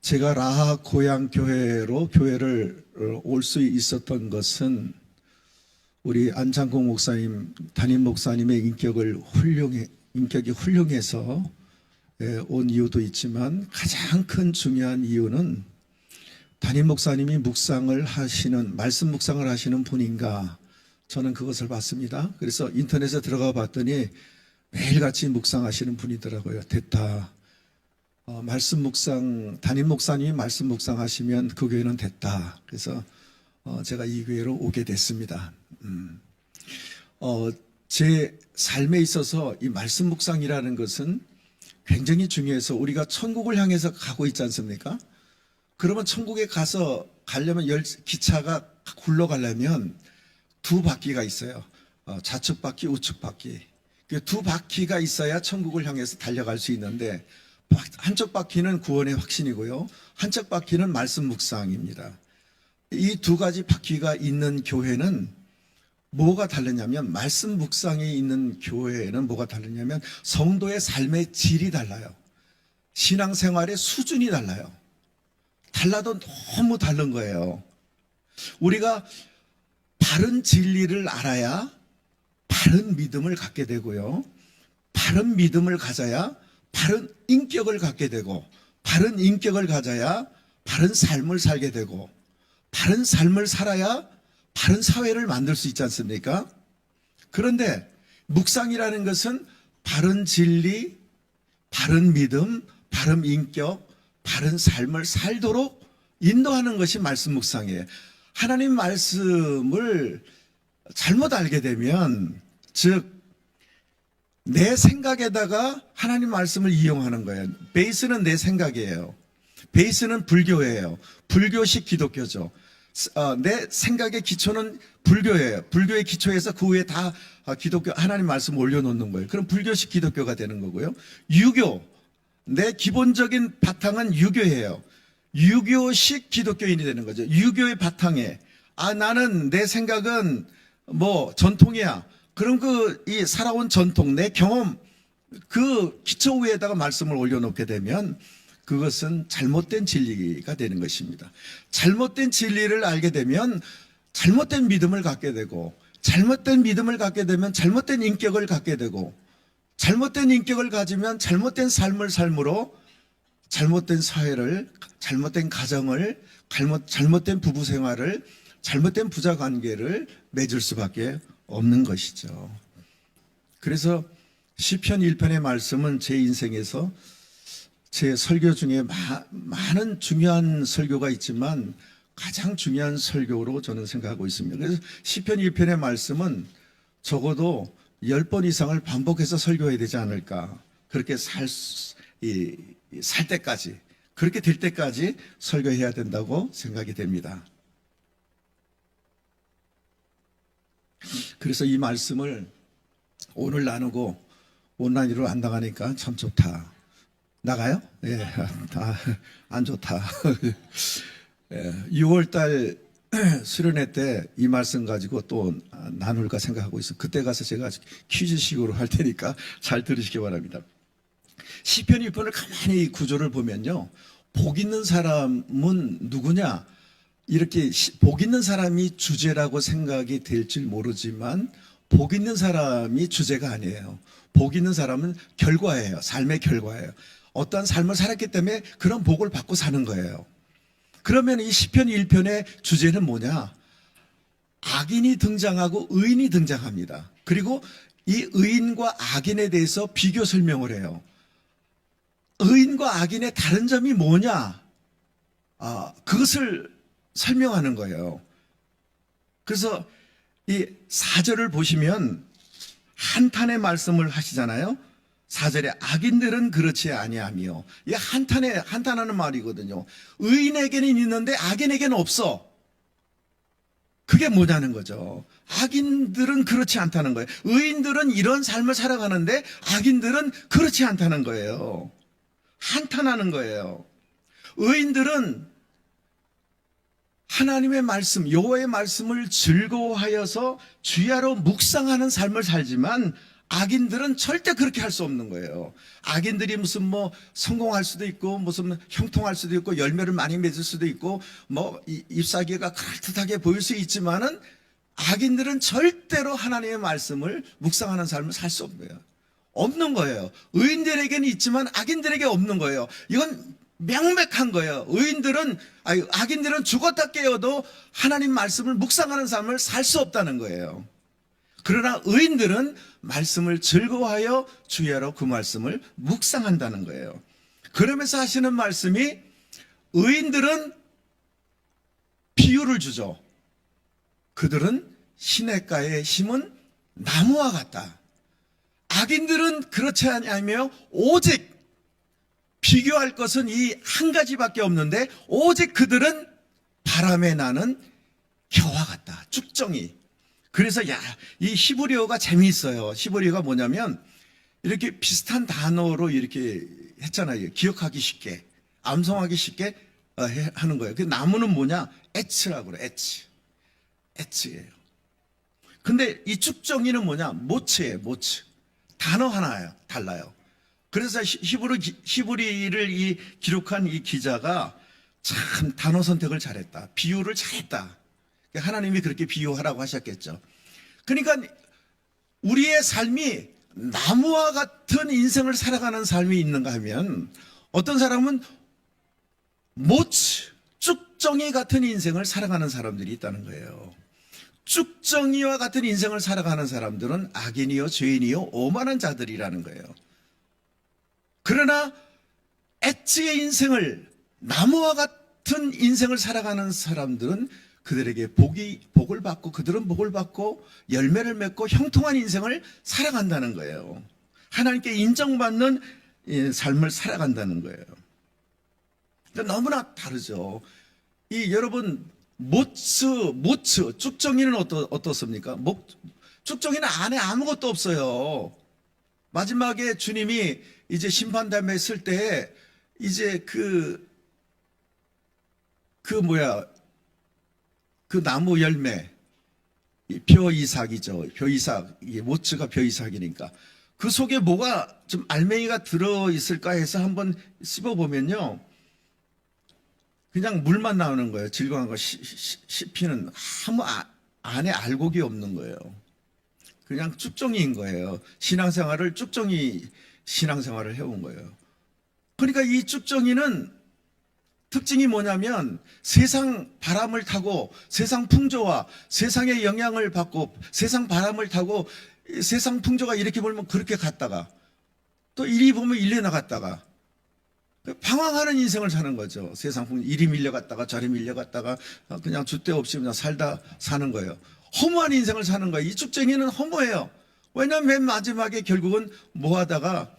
제가 라하 고향 교회를 올 수 있었던 것은 우리 안창공 목사님, 담임 목사님의 인격이 훌륭해서 온 이유도 있지만, 가장 큰 중요한 이유는 담임 목사님이 말씀 묵상을 하시는 분인가, 저는 그것을 봤습니다. 그래서 인터넷에 들어가 봤더니 매일같이 묵상하시는 분이더라고요. 됐다. 담임 목사님이 말씀 묵상하시면 그 교회는 됐다. 그래서 제가 이 교회로 오게 됐습니다. 제 삶에 있어서 이 말씀 묵상이라는 것은 굉장히 중요해서, 우리가 천국을 향해서 가고 있지 않습니까? 그러면 천국에 가려면 기차가 굴러가려면 두 바퀴가 있어요. 좌측 바퀴, 우측 바퀴. 그 두 바퀴가 있어야 천국을 향해서 달려갈 수 있는데, 한쪽 바퀴는 구원의 확신이고요, 한쪽 바퀴는 말씀 묵상입니다. 이 두 가지 바퀴가 있는 교회는 뭐가 다르냐면, 말씀 묵상이 있는 교회는 뭐가 다르냐면, 성도의 삶의 질이 달라요. 신앙생활의 수준이 달라요. 달라도 너무 다른 거예요. 우리가 바른 진리를 알아야 바른 믿음을 갖게 되고요, 바른 믿음을 가져야 바른 인격을 갖게 되고, 바른 인격을 가져야 바른 삶을 살게 되고, 바른 삶을 살아야 바른 사회를 만들 수 있지 않습니까? 그런데 묵상이라는 것은 바른 진리, 바른 믿음, 바른 인격, 바른 삶을 살도록 인도하는 것이 말씀 묵상이에요. 하나님 말씀을 잘못 알게 되면, 즉 내 생각에다가 하나님 말씀을 이용하는 거예요. 베이스는 내 생각이에요. 베이스는 불교예요. 불교식 기독교죠. 내 생각의 기초는 불교예요. 불교의 기초에서 그 위에 다 기독교 하나님 말씀을 올려놓는 거예요. 그럼 불교식 기독교가 되는 거고요. 유교, 내 기본적인 바탕은 유교예요. 유교식 기독교인이 되는 거죠. 유교의 바탕에 나는 내 생각은 전통이야. 그럼 이 살아온 전통, 내 경험, 그 기초 위에다가 말씀을 올려놓게 되면 그것은 잘못된 진리가 되는 것입니다. 잘못된 진리를 알게 되면 잘못된 믿음을 갖게 되고, 잘못된 믿음을 갖게 되면 잘못된 인격을 갖게 되고, 잘못된 인격을 가지면 잘못된 삶을 삶으로 잘못된 사회를, 잘못된 가정을, 잘못된 부부 생활을, 잘못된 부자 관계를 맺을 수밖에 없는 것이죠. 그래서 시편 1편의 말씀은 제 인생에서, 제 설교 중에 많은 중요한 설교가 있지만 가장 중요한 설교로 저는 생각하고 있습니다. 그래서 시편 1편의 말씀은 적어도 10번 이상을 반복해서 설교해야 되지 않을까. 그렇게 살 때까지, 그렇게 될 때까지 설교해야 된다고 생각이 됩니다. 그래서 이 말씀을 오늘 나누고 온라인으로 안 나가니까 참 좋다. 나가요? 예, 안 좋다. 6월달 수련회 때 이 말씀 가지고 또 나눌까 생각하고 있어요. 그때 가서 제가 퀴즈식으로 할 테니까 잘 들으시기 바랍니다. 시편 1편을 가만히 구조를 보면요, 복 있는 사람은 누구냐? 이렇게 복 있는 사람이 주제라고 생각이 될지 모르지만, 복 있는 사람이 주제가 아니에요. 복 있는 사람은 결과예요. 삶의 결과예요. 어떠한 삶을 살았기 때문에 그런 복을 받고 사는 거예요. 그러면 이 시편 1편의 주제는 뭐냐? 악인이 등장하고 의인이 등장합니다. 그리고 이 의인과 악인에 대해서 비교 설명을 해요. 의인과 악인의 다른 점이 뭐냐? 그것을 설명하는 거예요. 그래서 이 4절을 보시면 한탄의 말씀을 하시잖아요. 4절에 악인들은 그렇지 아니하며, 이 한탄하는 말이거든요. 의인에게는 있는데 악인에게는 없어. 그게 뭐냐는 거죠. 악인들은 그렇지 않다는 거예요. 의인들은 이런 삶을 살아가는데 악인들은 그렇지 않다는 거예요. 한탄하는 거예요. 의인들은 하나님의 말씀, 여호와의 말씀을 즐거워하여서 주야로 묵상하는 삶을 살지만, 악인들은 절대 그렇게 할 수 없는 거예요. 악인들이 무슨 뭐 성공할 수도 있고 무슨 형통할 수도 있고 열매를 많이 맺을 수도 있고 뭐 잎사귀가 그럴듯하게 보일 수 있지만은 악인들은 절대로 하나님의 말씀을 묵상하는 삶을 살 수 없는 거예요. 없는 거예요. 의인들에게는 있지만 악인들에게 없는 거예요. 이건 명백한 거예요. 악인들은 죽었다 깨어도 하나님 말씀을 묵상하는 삶을 살 수 없다는 거예요. 그러나 의인들은 말씀을 즐거워하여 주야로 그 말씀을 묵상한다는 거예요. 그러면서 하시는 말씀이 의인들은 비유를 주죠. 그들은 시냇가에 심은 나무와 같다. 악인들은 그렇지 않으며 오직 비교할 것은 이 한 가지밖에 없는데 오직 그들은 바람에 나는 겨와 같다. 쭉정이. 그래서 이 히브리어가 재미있어요. 히브리어가 뭐냐면 이렇게 비슷한 단어로 이렇게 했잖아요. 기억하기 쉽게, 암송하기 쉽게 하는 거예요. 그 나무는 뭐냐? 에츠라고 그래요. 에츠예요. 근데 이 쭉정이는 뭐냐? 모츠예요. 모츠. 단어 하나예요. 달라요. 그래서 히브리를 기록한 이 기자가 참 단어 선택을 잘했다. 비유를 잘했다. 하나님이 그렇게 비유하라고 하셨겠죠. 그러니까 우리의 삶이 나무와 같은 인생을 살아가는 삶이 있는가 하면 어떤 사람은 모츠, 쭉정이 같은 인생을 살아가는 사람들이 있다는 거예요. 쭉정이와 같은 인생을 살아가는 사람들은 악인이요 죄인이요 오만한 자들이라는 거예요. 그러나 엣지의 인생을 나무와 같은 인생을 살아가는 사람들은 그들에게 복을 받고 그들은 복을 받고 열매를 맺고 형통한 인생을 살아간다는 거예요. 하나님께 인정받는 삶을 살아간다는 거예요. 그러니까 너무나 다르죠. 여러분 모츠 쭉정이는 어떻습니까? 쭉정이는 안에 아무것도 없어요. 마지막에 주님이 이제 심판담에 쓸 때 이제 그 나무 열매, 벼이삭이죠. 벼이삭, 모츠가 벼이삭이니까. 그 속에 뭐가 좀 알맹이가 들어있을까 해서 한번 씹어보면요. 그냥 물만 나오는 거예요. 질거한 거 씹히는 아무 안에 알곡이 없는 거예요. 그냥 쭉정이인 거예요. 쭉정이 신앙생활을 해온 거예요. 그러니까 이 쭉정이는 특징이 뭐냐면 세상 바람을 타고 세상 풍조와 세상의 영향을 받고 세상 바람을 타고 세상 풍조가 이렇게 불면 그렇게 갔다가 또 이리 보면 일리 나갔다가 방황하는 인생을 사는 거죠. 세상 풍조 이리 밀려갔다가 저리 밀려갔다가 그냥 줏대 없이 그냥 살다 사는 거예요. 허무한 인생을 사는 거예요. 이 쭉정이는 허무해요. 왜냐하면 맨 마지막에 결국은 뭐 하다가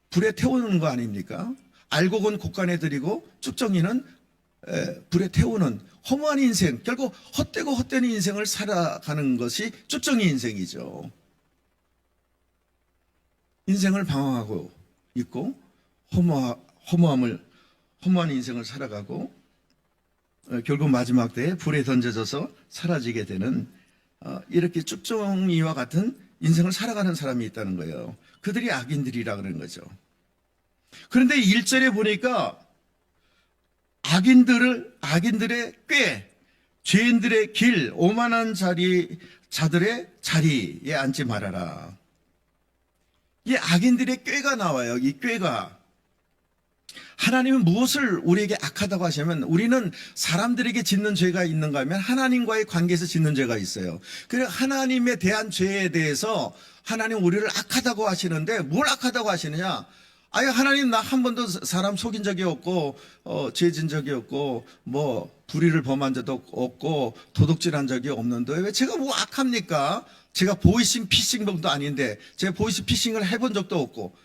불에 태우는 거 아닙니까? 알곡은 곳간에 들이고 쭉정이는 불에 태우는 허무한 인생, 결국 헛되고 헛되는 인생을 살아가는 것이 쭉정이 인생이죠. 인생을 방황하고 있고 허무한 인생을 살아가고 결국 마지막 때에 불에 던져져서 사라지게 되는 이렇게 쭉정이와 같은 인생을 살아가는 사람이 있다는 거예요. 그들이 악인들이라 그러는 거죠. 그런데 1절에 보니까 악인들의 꾀, 죄인들의 길, 오만한 자들의 자리에 앉지 말아라. 이 악인들의 꾀가 나와요. 이 꾀가. 하나님은 무엇을 우리에게 악하다고 하시면 우리는 사람들에게 짓는 죄가 있는가 하면 하나님과의 관계에서 짓는 죄가 있어요. 그래서 하나님에 대한 죄에 대해서 하나님 우리를 악하다고 하시는데 뭘 악하다고 하시느냐? 아니 하나님 나 한 번도 사람 속인 적이 없고 죄 진 적이 없고 뭐 불의를 범한 적도 없고 도둑질한 적이 없는데 왜 제가 뭐 악합니까? 제가 보이스피싱도 아닌데 제가 보이스피싱을 해본 적도 없고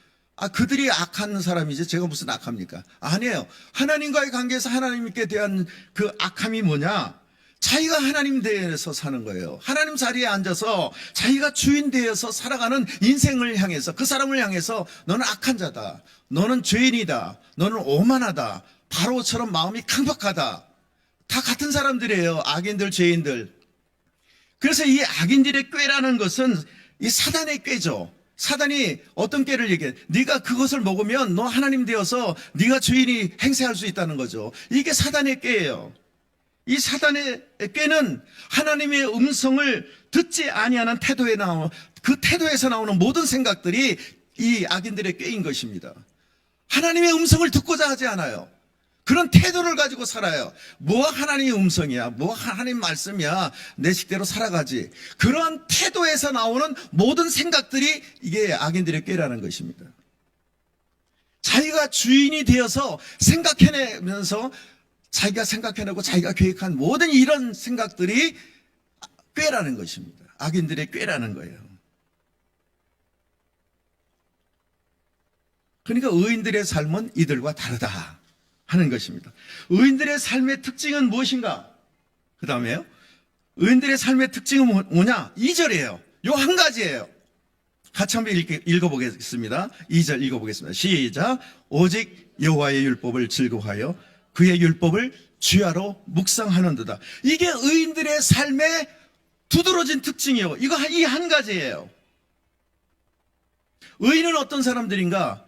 그들이 악한 사람이지 제가 무슨 악합니까? 아니에요. 하나님과의 관계에서 하나님께 대한 그 악함이 뭐냐? 자기가 하나님 되어서 사는 거예요. 하나님 자리에 앉아서 자기가 주인 되어서 살아가는 인생을 향해서 그 사람을 향해서 너는 악한 자다. 너는 죄인이다. 너는 오만하다. 바로처럼 마음이 강박하다. 다 같은 사람들이에요. 악인들, 죄인들. 그래서 이 악인들의 꾀라는 것은 이 사단의 꾀죠. 사단이 어떤 꾀를 얘기해? 네가 그것을 먹으면 너 하나님 되어서 네가 주인이 행세할 수 있다는 거죠. 이게 사단의 꾀예요. 이 사단의 꾀는 하나님의 음성을 듣지 아니하는 태도에 나오는, 그 태도에서 나오는 모든 생각들이 이 악인들의 꾀인 것입니다. 하나님의 음성을 듣고자 하지 않아요. 그런 태도를 가지고 살아요. 뭐가 하나님의 음성이야, 뭐가 하나님 말씀이야, 내 식대로 살아가지. 그런 태도에서 나오는 모든 생각들이 이게 악인들의 꾀라는 것입니다. 자기가 주인이 되어서 생각해내면서 자기가 생각해내고 자기가 계획한 모든 이런 생각들이 꾀라는 것입니다. 악인들의 꾀라는 거예요. 그러니까 의인들의 삶은 이들과 다르다 하는 것입니다. 의인들의 삶의 특징은 무엇인가? 그 다음에요. 의인들의 삶의 특징은 뭐냐? 2절이에요. 요 한 가지예요. 같이 한번 읽어보겠습니다. 2절 읽어보겠습니다. 시작. 오직 여호와의 율법을 즐거워하여 그의 율법을 주야로 묵상하는도다. 이게 의인들의 삶의 두드러진 특징이에요. 이거 이 한 가지예요. 의인은 어떤 사람들인가?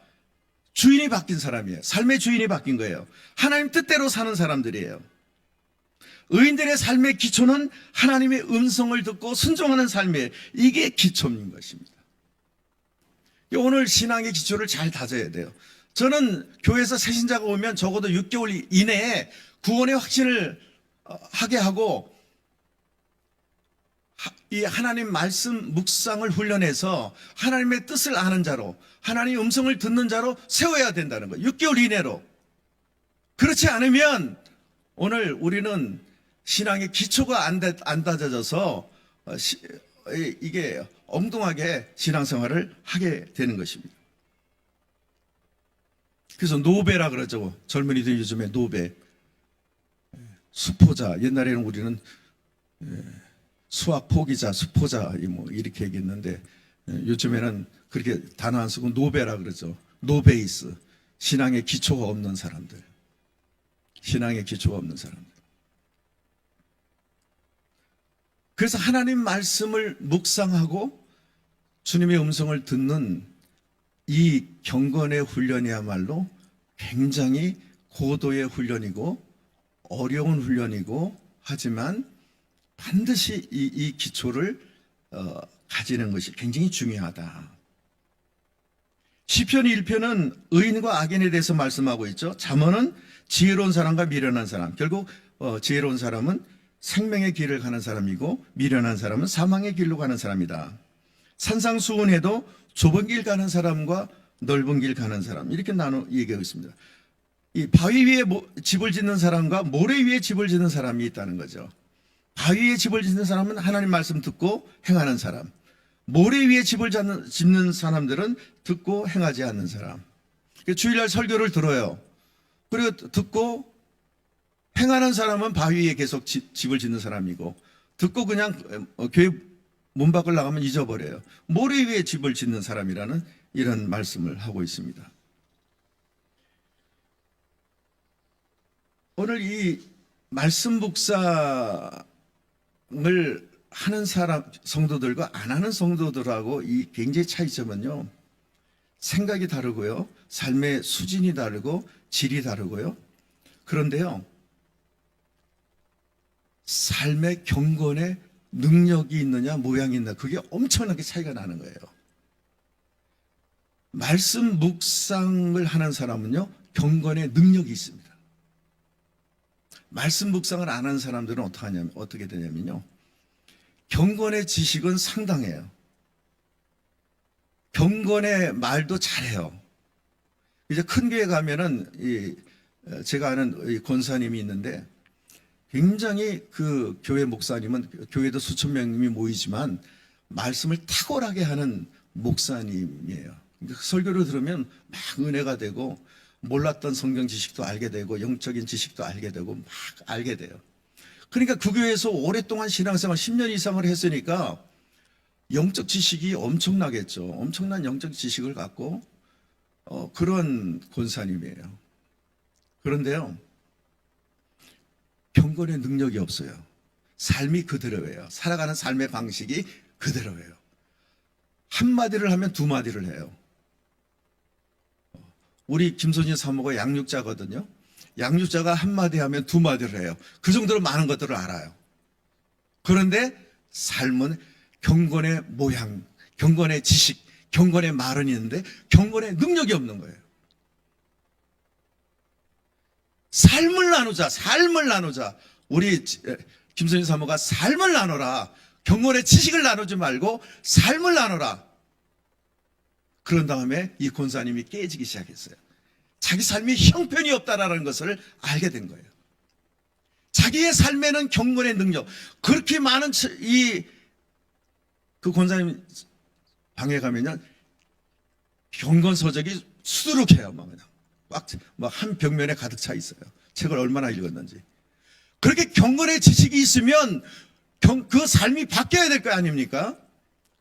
주인이 바뀐 사람이에요. 삶의 주인이 바뀐 거예요. 하나님 뜻대로 사는 사람들이에요. 의인들의 삶의 기초는 하나님의 음성을 듣고 순종하는 삶이에요. 이게 기초인 것입니다. 오늘 신앙의 기초를 잘 다져야 돼요. 저는 교회에서 새신자가 오면 적어도 6개월 이내에 구원의 확신을 하게 하고 이 하나님 말씀 묵상을 훈련해서 하나님의 뜻을 아는 자로, 하나님의 음성을 듣는 자로 세워야 된다는 거예요. 6개월 이내로. 그렇지 않으면 오늘 우리는 신앙의 기초가 안 다져져서 이게 엉뚱하게 신앙생활을 하게 되는 것입니다. 그래서 노베라 그러죠. 젊은이들 요즘에 노베. 수포자. 옛날에는 우리는 수학 포기자, 수포자 뭐 이렇게 얘기했는데 요즘에는 그렇게 단어 안 쓰고 노베라 그러죠. 노베이스. 신앙의 기초가 없는 사람들. 신앙의 기초가 없는 사람들. 그래서 하나님 말씀을 묵상하고 주님의 음성을 듣는 이 경건의 훈련이야말로 굉장히 고도의 훈련이고 어려운 훈련이고 하지만 반드시 이 기초를 가지는 것이 굉장히 중요하다. 시편 1편은 의인과 악인에 대해서 말씀하고 있죠. 잠언은 지혜로운 사람과 미련한 사람. 결국 지혜로운 사람은 생명의 길을 가는 사람이고 미련한 사람은 사망의 길로 가는 사람이다. 산상수훈에도 좁은 길 가는 사람과 넓은 길 가는 사람 이렇게 나눠 얘기하고 있습니다. 이 바위 위에 집을 짓는 사람과 모래 위에 집을 짓는 사람이 있다는 거죠. 바위 위에 집을 짓는 사람은 하나님 말씀 듣고 행하는 사람, 모래 위에 집을 짓는 사람들은 듣고 행하지 않는 사람. 주일날 설교를 들어요. 그리고 듣고 행하는 사람은 바위 위에 계속 집을 짓는 사람이고 듣고 그냥 교회 문 밖을 나가면 잊어버려요. 모래 위에 집을 짓는 사람이라는 이런 말씀을 하고 있습니다. 오늘 이 말씀 묵상을 하는 사람 성도들과 안 하는 성도들하고 이 굉장히 차이점은요. 생각이 다르고요. 삶의 수준이 다르고 질이 다르고요. 그런데요. 삶의 경건에 능력이 있느냐 모양이 있느냐 그게 엄청나게 차이가 나는 거예요. 말씀 묵상을 하는 사람은요. 경건에 능력이 있습니다. 말씀 묵상을 안 하는 사람들은 어떻게 되냐면요. 경건의 지식은 상당해요. 경건의 말도 잘해요. 이제 큰 교회 가면은 제가 아는 권사님이 있는데 굉장히 그 교회 목사님은 교회도 수천 명이 모이지만 말씀을 탁월하게 하는 목사님이에요. 그러니까 설교를 들으면 막 은혜가 되고 몰랐던 성경 지식도 알게 되고 영적인 지식도 알게 되고 막 알게 돼요. 그러니까 그 교회에서 오랫동안 신앙생활 10년 이상을 했으니까 영적 지식이 엄청나겠죠. 엄청난 영적 지식을 갖고 그런 권사님이에요. 그런데요. 경건의 능력이 없어요. 삶이 그대로예요. 살아가는 삶의 방식이 그대로예요. 한마디를 하면 두 마디를 해요. 우리 김선진 사모가 양육자거든요. 양육자가 한마디 하면 두 마디를 해요. 그 정도로 많은 것들을 알아요. 그런데 삶은 경건의 모양, 경건의 지식, 경건의 말은 있는데 경건의 능력이 없는 거예요. 삶을 나누자, 삶을 나누자. 우리 김선진 사모가 삶을 나눠라. 경건의 지식을 나누지 말고 삶을 나눠라. 그런 다음에 이 권사님이 깨지기 시작했어요. 자기 삶이 형편이 없다라는 것을 알게 된 거예요. 자기의 삶에는 경건의 능력, 그렇게 많은 그 권사님 방에 가면요, 경건 서적이 수두룩해요. 막 그냥 막 한 벽면에 가득 차 있어요. 책을 얼마나 읽었는지. 그렇게 경건의 지식이 있으면 그 삶이 바뀌어야 될 거 아닙니까?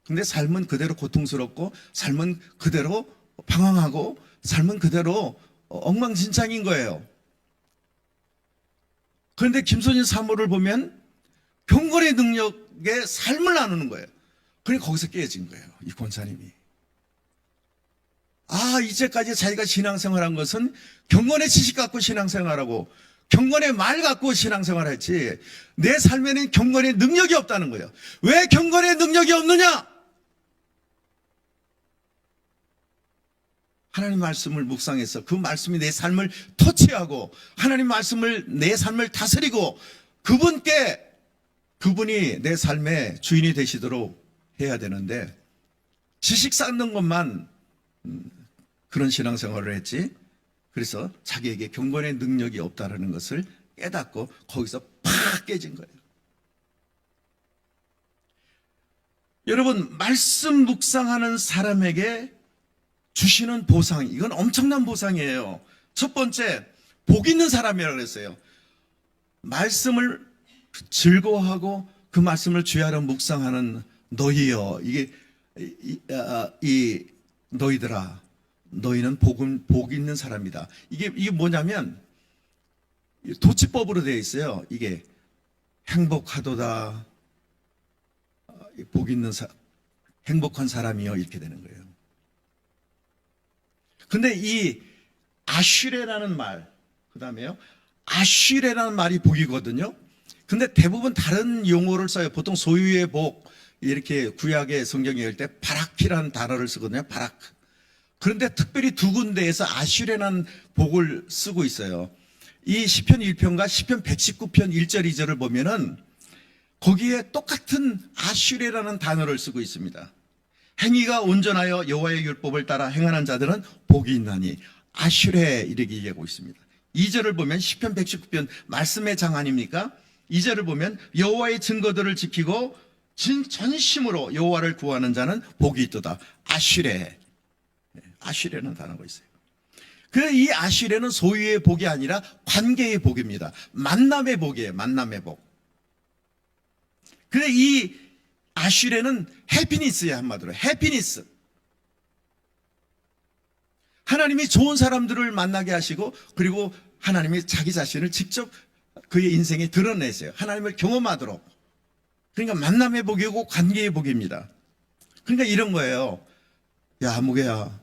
근데 삶은 그대로 고통스럽고, 삶은 그대로 방황하고, 삶은 그대로 엉망진창인 거예요. 그런데 김선진 사모를 보면 경건의 능력의 삶을 나누는 거예요. 그러니까 거기서 깨진 거예요, 이 권사님이. 아, 이제까지 자기가 신앙생활한 것은 경건의 지식 갖고 신앙생활하고 경건의 말 갖고 신앙생활을 했지, 내 삶에는 경건의 능력이 없다는 거예요. 왜 경건의 능력이 없느냐? 하나님 말씀을 묵상해서 그 말씀이 내 삶을 터치하고 하나님 말씀을 내 삶을 다스리고 그분이 내 삶의 주인이 되시도록 해야 되는데, 지식 쌓는 것만 그런 신앙생활을 했지, 그래서 자기에게 경건의 능력이 없다는 것을 깨닫고 거기서 팍 깨진 거예요. 여러분, 말씀 묵상하는 사람에게 주시는 보상, 이건 엄청난 보상이에요. 첫 번째, 복 있는 사람이라고 그랬어요. 말씀을 즐거워하고 그 말씀을 주야로 묵상하는 너희여, 이 너희들아, 너희는 복 있는 사람이다. 이게 뭐냐면 도치법으로 되어 있어요. 이게 행복하도다, 복 있는 행복한 사람이요, 이렇게 되는 거예요. 근데 이 아슈레라는 말, 그 다음에요, 아슈레라는 말이 복이거든요. 근데 대부분 다른 용어를 써요. 보통 소유의 복, 이렇게 구약의 성경에 읽을 때 바라키라는 단어를 쓰거든요. 바라크. 그런데 특별히 두 군데에서 아슈레라는 복을 쓰고 있어요. 이 시편 1편과 시편 119편 1절 2절을 보면은 거기에 똑같은 아슈레라는 단어를 쓰고 있습니다. 행위가 온전하여 여호와의 율법을 따라 행하는 자들은 복이 있나니, 아슈레 이렇게 얘기하고 있습니다. 2절을 보면 시편 119편 말씀의 장 아닙니까? 2절을 보면 여호와의 증거들을 지키고 전심으로 여호와를 구하는 자는 복이 있도다. 아슈레. 아슈레는 단어가 있어요. 그래서 이 아슈레는 소유의 복이 아니라 관계의 복입니다. 만남의 복이에요. 만남의 복. 그래서 이 아슈레는 해피니스예요. 한마디로 해피니스. 하나님이 좋은 사람들을 만나게 하시고, 그리고 하나님이 자기 자신을 직접 그의 인생에 드러내세요. 하나님을 경험하도록. 그러니까 만남의 복이고 관계의 복입니다. 그러니까 이런 거예요. 야, 무게야,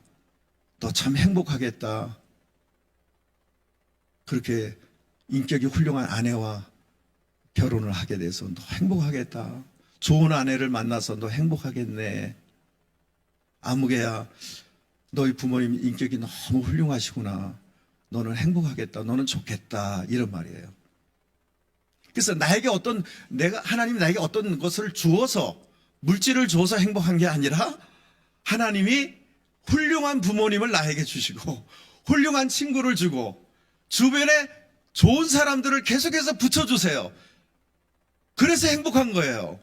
너 참 행복하겠다. 그렇게 인격이 훌륭한 아내와 결혼을 하게 돼서 너 행복하겠다. 좋은 아내를 만나서 너 행복하겠네. 아무개야, 너희 부모님 인격이 너무 훌륭하시구나. 너는 행복하겠다. 너는 좋겠다. 이런 말이에요. 그래서 하나님이 나에게 어떤 것을 주어서, 물질을 줘서 행복한 게 아니라 하나님이 훌륭한 부모님을 나에게 주시고 훌륭한 친구를 주고 주변에 좋은 사람들을 계속해서 붙여주세요. 그래서 행복한 거예요.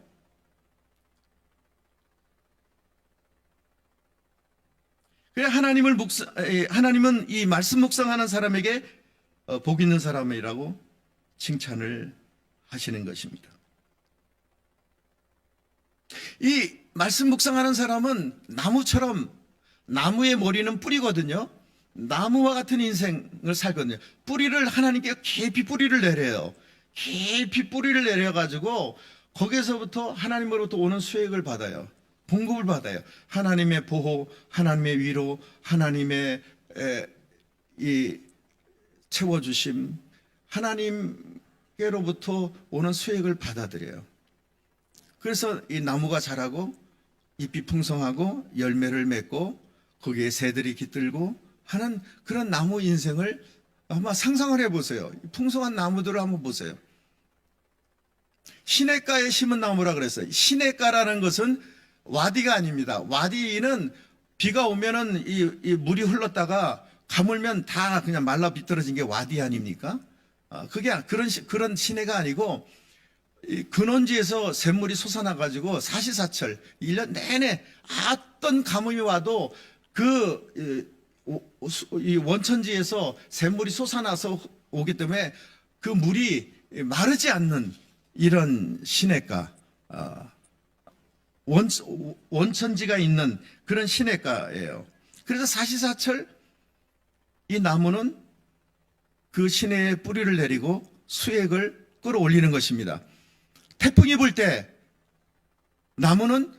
하나님은 이 말씀 묵상하는 사람에게 복 있는 사람이라고 칭찬을 하시는 것입니다. 이 말씀 묵상하는 사람은 나무처럼, 나무의 머리는 뿌리거든요. 나무와 같은 인생을 살거든요. 뿌리를 하나님께 깊이 뿌리를 내려요. 깊이 뿌리를 내려가지고 거기에서부터 하나님으로부터 오는 수액을 받아요. 봉급을 받아요. 하나님의 보호, 하나님의 위로, 하나님의 이 채워주심, 하나님께로부터 오는 수액을 받아들여요. 그래서 이 나무가 자라고 잎이 풍성하고 열매를 맺고 거기에 새들이 깃들고 하는 그런 나무 인생을 아마 상상을 해보세요. 풍성한 나무들을 한번 보세요. 시냇가에 심은 나무라 그랬어요. 시냇가라는 것은 와디가 아닙니다. 와디는 비가 오면은 이 물이 흘렀다가 가물면 다 그냥 말라 비틀어진 게 와디 아닙니까? 그게 그런 시내가 아니고 이 근원지에서 샘물이 솟아나가지고 사시사철 1년 내내 어떤 가뭄이 와도 이 원천지에서 샘물이 솟아나서 오기 때문에 그 물이 마르지 않는 이런 시냇가, 원천지가 있는 그런 시냇가예요. 그래서 사시사철 이 나무는 그 시내에 뿌리를 내리고 수액을 끌어올리는 것입니다. 태풍이 불 때 나무는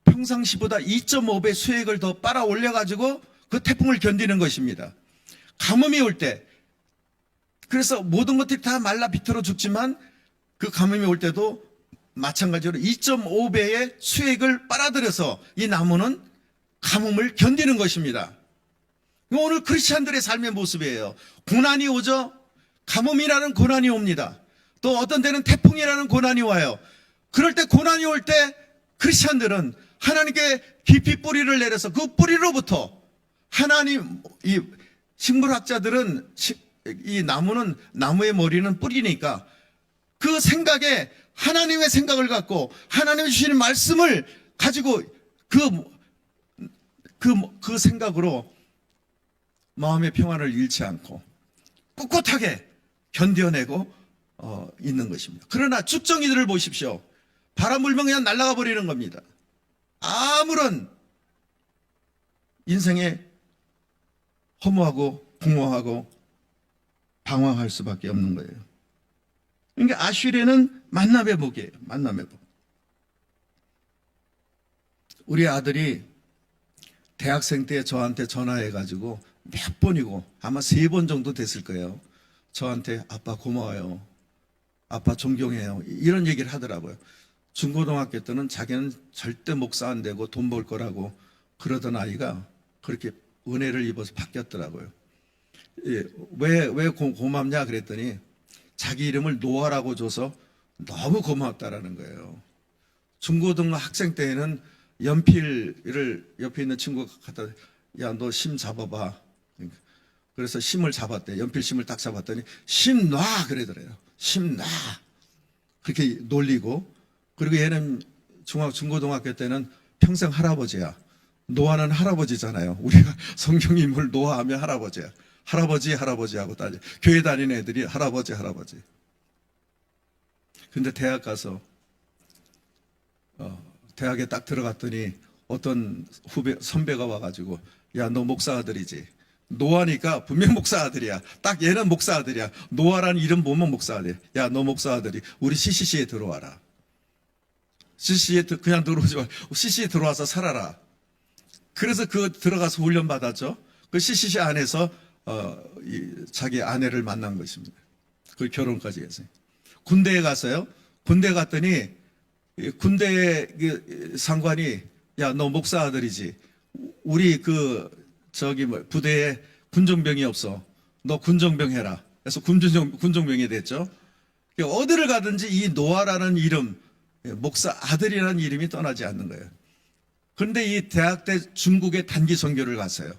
평상시보다 2.5배 수액을 더 빨아 올려가지고 그 태풍을 견디는 것입니다. 가뭄이 올 때, 그래서 모든 것들이 다 말라 비틀어 죽지만 그 가뭄이 올 때도 마찬가지로 2.5배의 수액을 빨아들여서 이 나무는 가뭄을 견디는 것입니다. 오늘 크리스찬들의 삶의 모습이에요. 고난이 오죠. 가뭄이라는 고난이 옵니다. 또 어떤 때는 태풍이라는 고난이 와요. 그럴 때 고난이 올 때 크리스찬들은 하나님께 깊이 뿌리를 내려서 그 뿌리로부터 하나님, 이 식물학자들은 이 나무의 머리는 뿌리니까 그 생각에 하나님의 생각을 갖고 하나님이 주시는 말씀을 가지고 그 생각으로 마음의 평안을 잃지 않고 꿋꿋하게 견뎌내고 있는 것입니다. 그러나 쭉정이들을 보십시오. 바람 불면 그냥 날아가 버리는 겁니다. 아무런 인생에 허무하고 공허하고 방황할 수밖에 없는 거예요. 그러니까 아슈레는 만남의 복이에요. 만남의 복. 우리 아들이 대학생 때 저한테 전화해가지고 몇 번이고 아마 3번 정도 됐을 거예요. 저한테 아빠 고마워요. 아빠 존경해요. 이런 얘기를 하더라고요. 중고등학교 때는 자기는 절대 목사 안 되고 돈 벌 거라고 그러던 아이가 그렇게 은혜를 입어서 바뀌었더라고요. 예, 왜 고맙냐 그랬더니 자기 이름을 노아라고 줘서 너무 고맙다라는 거예요. 중고등학교 학생 때에는 연필을 옆에 있는 친구가 갖다 야, 너 심 잡아봐. 그래서 심을 잡았대. 연필 심을 딱 잡았더니 심 놔 그러더래요. 심 놔. 그렇게 놀리고, 그리고 얘는 중고등학교 때는 평생 할아버지야. 노아는 할아버지잖아요. 우리가 성경 인물 노아하면 할아버지야. 할아버지 하고 따져. 교회 다니는 애들이 할아버지. 근데 대학 가서 대학에 딱 들어갔더니 어떤 선배가 와가지고 야, 너 목사 아들이지. 노아니까 분명 목사 아들이야. 딱 얘는 목사 아들이야. 노아라는 이름 보면 목사 아들이야. 야, 너 목사 아들이 우리 CCC에 들어와라. CCC에 그냥 들어오지 말고 CCC에 들어와서 살아라. 그래서 들어가서 훈련 받았죠. 그 CCC 안에서 자기 아내를 만난 것입니다. 그 결혼까지 했어요. 군대에 갔어요. 군대 갔더니 군대 상관이 야, 너 목사 아들이지. 우리 부대에 군종병이 없어. 너 군종병 해라. 그래서 군종병이 됐죠. 어디를 가든지 이 노아라는 이름, 목사 아들이라는 이름이 떠나지 않는 거예요. 그런데 이 대학 때 중국에 단기 선교를 갔어요.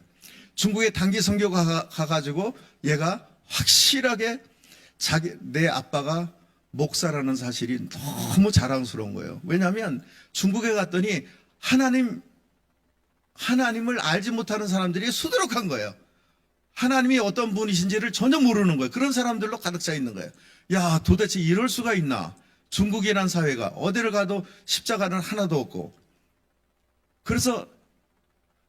중국에 단기 선교 가가지고 얘가 확실하게 내 아빠가 목사라는 사실이 너무 자랑스러운 거예요. 왜냐하면 중국에 갔더니 하나님을 알지 못하는 사람들이 수두룩한 거예요. 하나님이 어떤 분이신지를 전혀 모르는 거예요. 그런 사람들로 가득 차 있는 거예요. 야, 도대체 이럴 수가 있나? 중국이란 사회가 어디를 가도 십자가는 하나도 없고. 그래서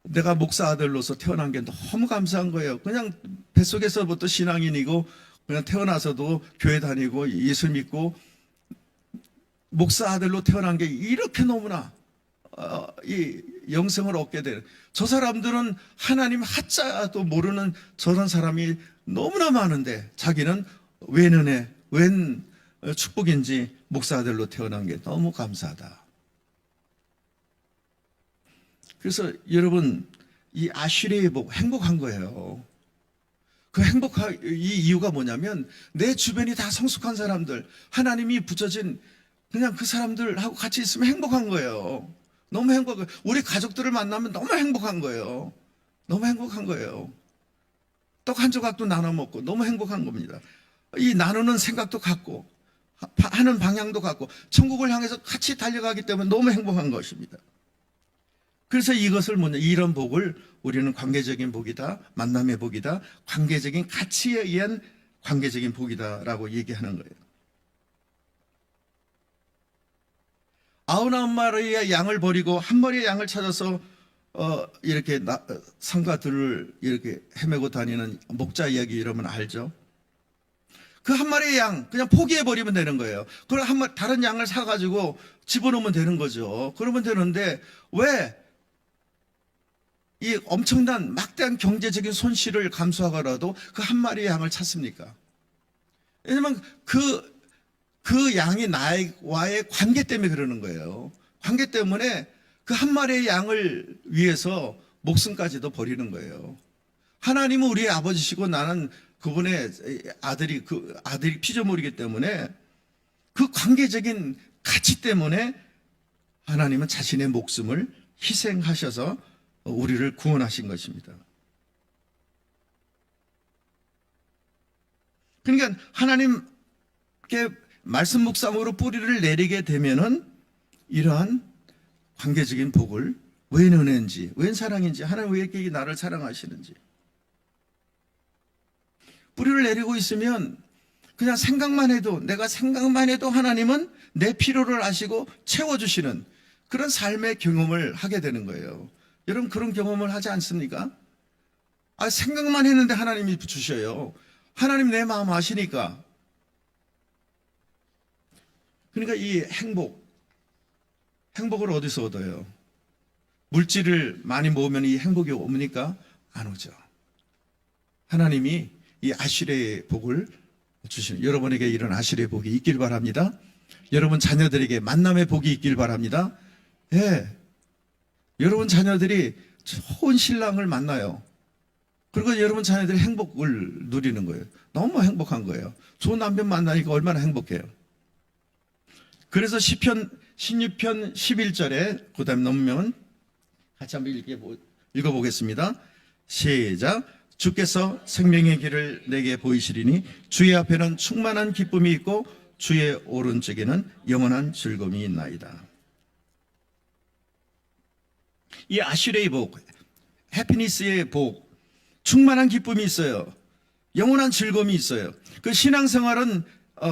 내가 목사 아들로서 태어난 게 너무 감사한 거예요. 그냥 뱃속에서부터 신앙인이고 그냥 태어나서도 교회 다니고 예수 믿고 목사 아들로 태어난 게 이렇게 너무나 이 영생을 얻게 되는, 저 사람들은 하나님 하자도 모르는 저런 사람이 너무나 많은데 자기는 웬 은혜, 웬 축복인지 목사들로 태어난 게 너무 감사하다. 그래서 여러분, 이 아슈레의 복, 행복한 거예요. 그 이 이유가 뭐냐면 내 주변이 다 성숙한 사람들, 하나님이 붙여진 그냥 그 사람들하고 같이 있으면 행복한 거예요. 너무 행복해요. 우리 가족들을 만나면 너무 행복한 거예요. 너무 행복한 거예요. 떡 한 조각도 나눠 먹고 너무 행복한 겁니다. 이 나누는 생각도 같고 하는 방향도 같고 천국을 향해서 같이 달려가기 때문에 너무 행복한 것입니다. 그래서 이것을 이런 복을 우리는 관계적인 복이다, 만남의 복이다, 관계적인 가치에 의한 관계적인 복이다라고 얘기하는 거예요. 99마리의 양을 버리고 한 마리의 양을 찾아서 이렇게 산과 들을 이렇게 헤매고 다니는 목자 이야기 여러분 알죠? 그 한 마리의 양 그냥 포기해 버리면 되는 거예요. 그럼 다른 양을 사가지고 집어넣으면 되는 거죠. 그러면 되는데 왜 이 엄청난 막대한 경제적인 손실을 감수하더라도 그 한 마리의 양을 찾습니까? 왜냐면 그 양이 나와의 관계 때문에 그러는 거예요. 관계 때문에 그 한 마리의 양을 위해서 목숨까지도 버리는 거예요. 하나님은 우리의 아버지시고 나는 그분의 아들이 피조물이기 때문에 그 관계적인 가치 때문에 하나님은 자신의 목숨을 희생하셔서 우리를 구원하신 것입니다. 그러니까 하나님께 말씀 묵상으로 뿌리를 내리게 되면은 이러한 관계적인 복을 웬 은혜인지, 웬 사랑인지, 하나님 왜 이렇게 나를 사랑하시는지. 뿌리를 내리고 있으면 그냥 내가 생각만 해도 하나님은 내 필요를 아시고 채워주시는 그런 삶의 경험을 하게 되는 거예요. 여러분 그런 경험을 하지 않습니까? 생각만 했는데 하나님이 주셔요. 하나님 내 마음 아시니까. 그러니까 이 행복을 어디서 얻어요? 물질을 많이 모으면 이 행복이 옵니까? 안 오죠. 하나님이 이 아시레의 복을 주시는, 여러분에게 이런 아시레의 복이 있길 바랍니다. 여러분 자녀들에게 만남의 복이 있길 바랍니다. 예. 여러분 자녀들이 좋은 신랑을 만나요. 그리고 여러분 자녀들이 행복을 누리는 거예요. 너무 행복한 거예요. 좋은 남편 만나니까 얼마나 행복해요. 그래서 시편 16편 11절에 그 다음에 넘으면 같이 한번 읽어보겠습니다. 시작. 주께서 생명의 길을 내게 보이시리니 주의 앞에는 충만한 기쁨이 있고 주의 오른쪽에는 영원한 즐거움이 있나이다. 이 아슈레의 복, 해피니스의 복, 충만한 기쁨이 있어요. 영원한 즐거움이 있어요. 그 신앙생활은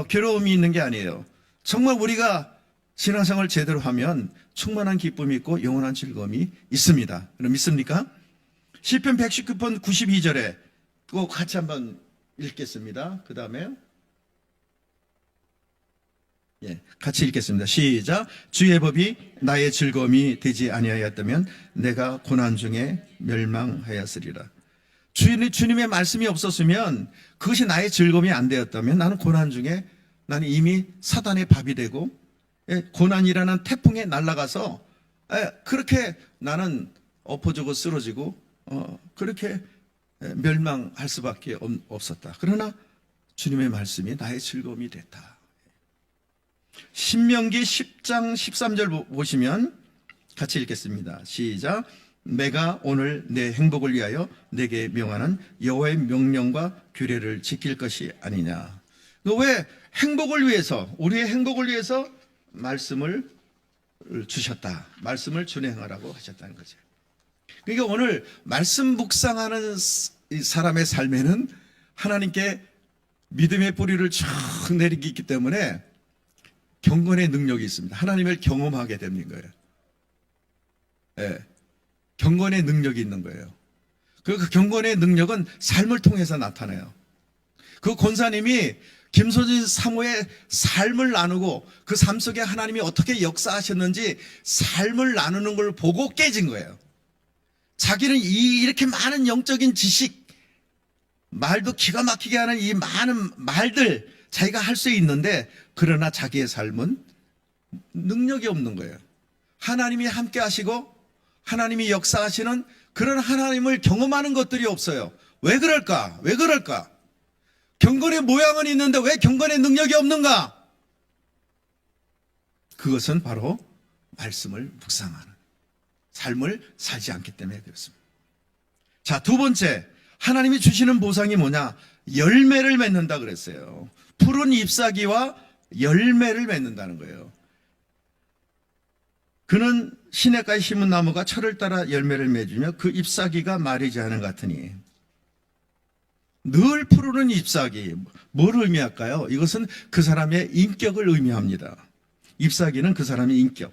괴로움이 있는 게 아니에요. 정말 우리가 신앙생활을 제대로 하면 충만한 기쁨이 있고 영원한 즐거움이 있습니다. 그럼 믿습니까? 시편 119편 92절에 그거 같이 한번 읽겠습니다. 그 다음에 같이 읽겠습니다. 시작. 주의 법이 나의 즐거움이 되지 아니하였다면 내가 고난 중에 멸망하였으리라. 주님의 말씀이 없었으면 그것이 나의 즐거움이 안 되었다면 나는 고난 중에 나는 이미 사단의 밥이 되고 고난이라는 태풍에 날아가서 그렇게 나는 엎어지고 쓰러지고 그렇게 멸망할 수밖에 없었다. 그러나 주님의 말씀이 나의 즐거움이 됐다. 신명기 10장 13절 보시면 같이 읽겠습니다. 시작. 내가 오늘 내 행복을 위하여 내게 명하는 여호와의 명령과 규례를 지킬 것이 아니냐. 왜 행복을 위해서, 우리의 행복을 위해서 말씀을 주셨다. 말씀을 준행하라고 하셨다는 거죠. 그러니까 오늘 말씀 묵상하는 사람의 삶에는 하나님께 믿음의 뿌리를 쭉 내리기 때문에 경건의 능력이 있습니다. 하나님을 경험하게 되는 거예요. 경건의 능력이 있는 거예요. 그 경건의 능력은 삶을 통해서 나타나요. 그 권사님이 김소진 사모의 삶을 나누고 그 삶 속에 하나님이 어떻게 역사하셨는지 삶을 나누는 걸 보고 깨진 거예요. 자기는 이렇게 많은 영적인 지식, 말도 기가 막히게 하는 이 많은 말들 자기가 할 수 있는데, 그러나 자기의 삶은 능력이 없는 거예요. 하나님이 함께 하시고 하나님이 역사하시는 그런 하나님을 경험하는 것들이 없어요. 왜 그럴까? 왜 그럴까? 경건의 모양은 있는데 왜 경건의 능력이 없는가? 그것은 바로 말씀을 묵상하는 삶을 살지 않기 때문에 그렇습니다. 자, 두 번째, 하나님이 주시는 보상이 뭐냐? 열매를 맺는다 그랬어요. 푸른 잎사귀와 열매를 맺는다는 거예요. 그는 시냇가에 심은 나무가 철을 따라 열매를 맺으며 그 잎사귀가 마르지 않은 것 같으니. 늘 푸르는 잎사귀, 뭘 의미할까요? 이것은 그 사람의 인격을 의미합니다. 잎사귀는 그 사람의 인격.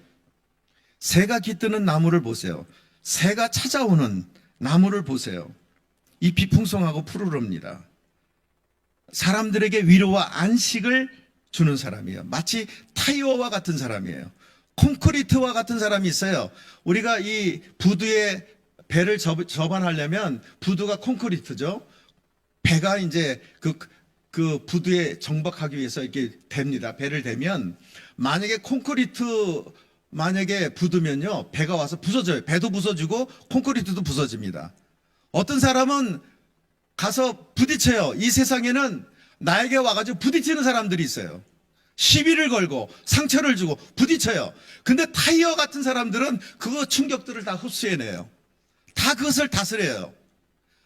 새가 깃드는 나무를 보세요. 새가 찾아오는 나무를 보세요. 잎이 풍성하고 푸르릅니다. 사람들에게 위로와 안식을 주는 사람이에요. 마치 타이어와 같은 사람이에요. 콘크리트와 같은 사람이 있어요. 우리가 이 부두에 배를 접안하려면 부두가 콘크리트죠. 배가 이제 그 부두에 정박하기 위해서 이렇게 됩니다. 배를 대면 만약에 콘크리트 만약에 부두면요, 배가 와서 부서져요. 배도 부서지고 콘크리트도 부서집니다. 어떤 사람은 가서 부딪혀요. 이 세상에는 나에게 와가지고 부딪히는 사람들이 있어요. 시비를 걸고 상처를 주고 부딪혀요. 근데 타이어 같은 사람들은 그 충격들을 다 흡수해내요. 다 그것을 다스려요.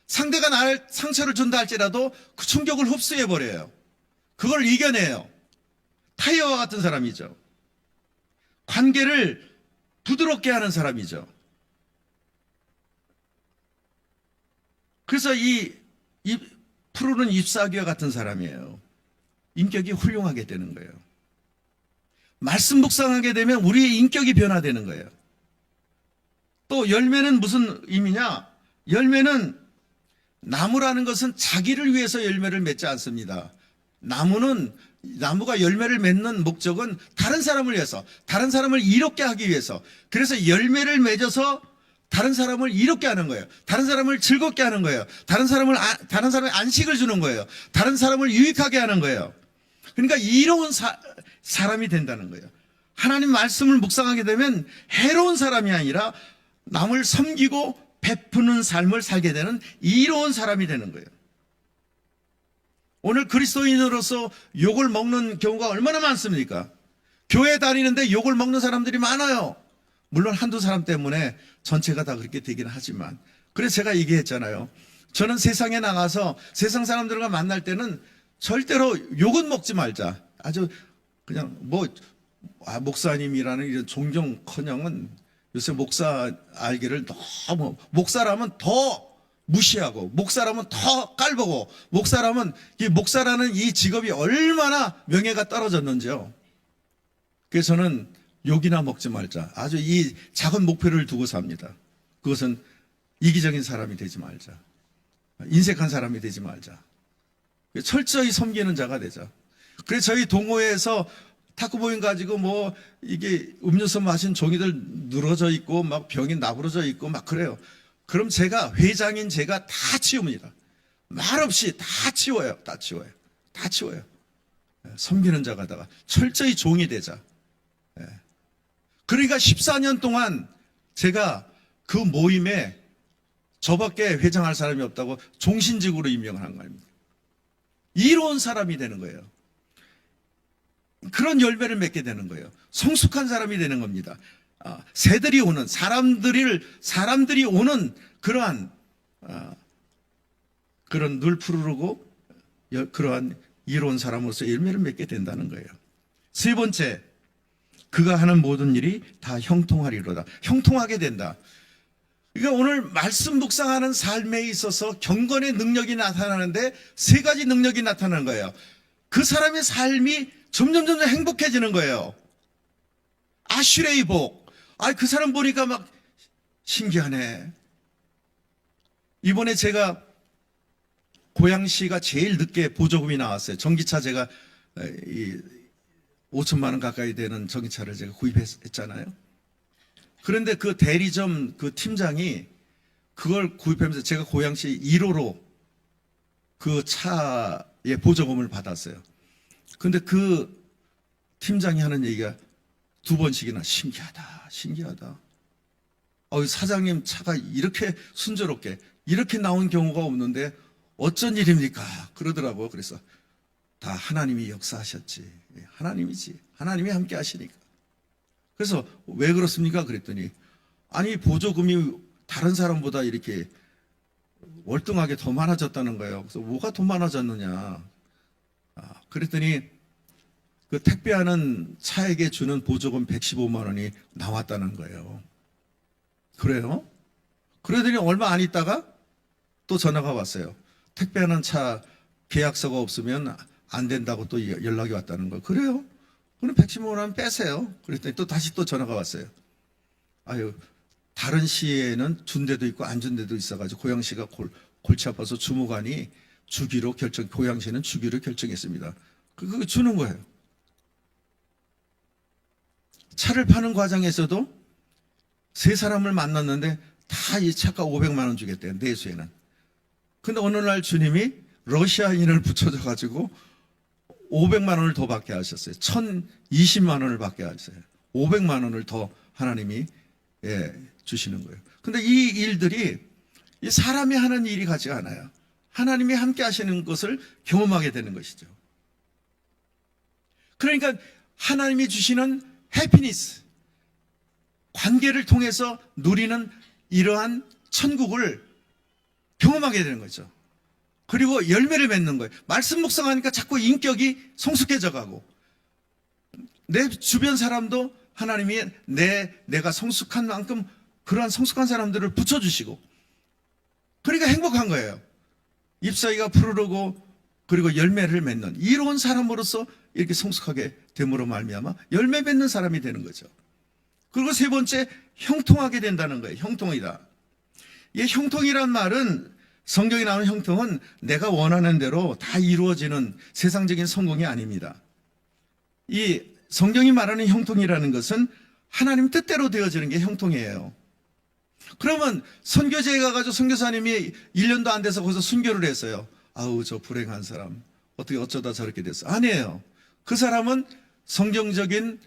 상대가 나를 상처를 준다 할지라도 그 충격을 흡수해버려요. 그걸 이겨내요. 타이어와 같은 사람이죠. 관계를 부드럽게 하는 사람이죠. 그래서 이 푸르는 잎사귀와 같은 사람이에요. 인격이 훌륭하게 되는 거예요. 말씀 묵상하게 되면 우리의 인격이 변화되는 거예요. 또 열매는 무슨 의미냐? 열매는, 나무라는 것은 자기를 위해서 열매를 맺지 않습니다. 나무가 열매를 맺는 목적은 다른 사람을 위해서, 다른 사람을 이롭게 하기 위해서. 그래서 열매를 맺어서 다른 사람을 이롭게 하는 거예요. 다른 사람을 즐겁게 하는 거예요. 다른 사람의 안식을 주는 거예요. 다른 사람을 유익하게 하는 거예요. 그러니까 이로운 사람이 된다는 거예요. 하나님 말씀을 묵상하게 되면 해로운 사람이 아니라 남을 섬기고 베푸는 삶을 살게 되는 이로운 사람이 되는 거예요. 오늘 그리스도인으로서 욕을 먹는 경우가 얼마나 많습니까? 교회 다니는데 욕을 먹는 사람들이 많아요. 물론 한두 사람 때문에 전체가 다 그렇게 되긴 하지만, 그래서 제가 얘기했잖아요. 저는 세상에 나가서 세상 사람들과 만날 때는 절대로 욕은 먹지 말자. 아주 그냥 목사님이라는 이런 존경커녕은 요새 목사 알기를 너무, 목사라면 더 무시하고, 목사라면 더 깔보고, 목사라는 이 직업이 얼마나 명예가 떨어졌는지요. 그래서 저는 욕이나 먹지 말자. 아주 이 작은 목표를 두고 삽니다. 그것은 이기적인 사람이 되지 말자. 인색한 사람이 되지 말자. 철저히 섬기는 자가 되자. 그래서 저희 동호회에서 탁구보인 가지고 이게 음료수 마신 종이들 늘어져 있고 막 병이 나부러져 있고 막 그래요. 그럼 회장인 제가 다 치웁니다. 말없이 다 치워요. 다 치워요. 섬기는 자가다가 철저히 종이 되자. 그러니까 14년 동안 제가 그 모임에 저밖에 회장할 사람이 없다고 종신직으로 임명을 한 겁니다. 이로운 사람이 되는 거예요. 그런 열매를 맺게 되는 거예요. 성숙한 사람이 되는 겁니다. 새들이 오는, 사람들이 오는 그러한 그런 늘 푸르르고 그러한 이로운 사람으로서 열매를 맺게 된다는 거예요. 세 번째, 그가 하는 모든 일이 다 형통하리로다. 형통하게 된다. 그러니까 오늘 말씀 묵상하는 삶에 있어서 경건의 능력이 나타나는데 세 가지 능력이 나타나는 거예요. 그 사람의 삶이 점점 행복해지는 거예요. 아슈레이 복. 그 사람 보니까 막 신기하네. 이번에 제가 고양시가 제일 늦게 보조금이 나왔어요. 전기차 제가 5천만 원 가까이 되는 전기차를 제가 구입했잖아요. 그런데 그 대리점 그 팀장이 그걸 구입하면서 제가 고양시 1호로 그 차에 보조금을 받았어요. 그런데 그 팀장이 하는 얘기가 2번씩이나 신기하다, 신기하다. 사장님 차가 이렇게 순조롭게 이렇게 나온 경우가 없는데 어쩐 일입니까? 그러더라고요. 그래서 다 하나님이 역사하셨지. 하나님이지. 하나님이 함께 하시니까. 그래서 왜 그렇습니까? 그랬더니 아니 보조금이 다른 사람보다 이렇게 월등하게 더 많아졌다는 거예요. 그래서 뭐가 더 많아졌느냐? 그랬더니 그 택배하는 차에게 주는 보조금 115만 원이 나왔다는 거예요. 그래요? 그러더니 얼마 안 있다가 또 전화가 왔어요. 택배하는 차 계약서가 없으면 안 된다고 또 연락이 왔다는 거예요. 그래요? 그럼 115만 원 빼세요. 그랬더니 또 다시 또 전화가 왔어요. 아유, 다른 시에는 준 데도 있고 안 준 데도 있어가지고 고양시가 골치 아파서 주무관이 고양시는 주기로 결정했습니다. 그거 주는 거예요. 차를 파는 과정에서도 세 사람을 만났는데 다 이 차가 500만 원 주겠대요. 내수에는. 근데 어느 날 주님이 러시아인을 붙여줘가지고 500만 원을 더 받게 하셨어요. 1020만 원을 받게 하셨어요. 500만 원을 더 하나님이 주시는 거예요. 근데 이 일들이 이 사람이 하는 일이 같지가 않아요. 하나님이 함께 하시는 것을 경험하게 되는 것이죠. 그러니까 하나님이 주시는 해피니스, 관계를 통해서 누리는 이러한 천국을 경험하게 되는 거죠. 그리고 열매를 맺는 거예요. 말씀 묵상하니까 자꾸 인격이 성숙해져 가고 내 주변 사람도 하나님이 내가 성숙한 만큼 그러한 성숙한 사람들을 붙여주시고 그러니까 행복한 거예요. 잎사귀가 푸르르고 그리고 열매를 맺는 이로운 사람으로서 이렇게 성숙하게 됨으로 말미암아 열매 맺는 사람이 되는 거죠. 그리고 세 번째, 형통하게 된다는 거예요. 형통이다. 이 형통이란 말은 성경에 나오는 형통은 내가 원하는 대로 다 이루어지는 세상적인 성공이 아닙니다. 이 성경이 말하는 형통이라는 것은 하나님 뜻대로 되어지는 게 형통이에요. 그러면 선교지에 가가지고 선교사님이 1년도 안 돼서 거기서 순교를 했어요. 아우 저 불행한 사람 어떻게 어쩌다 저렇게 됐어. 아니에요. 그 사람은 성경적인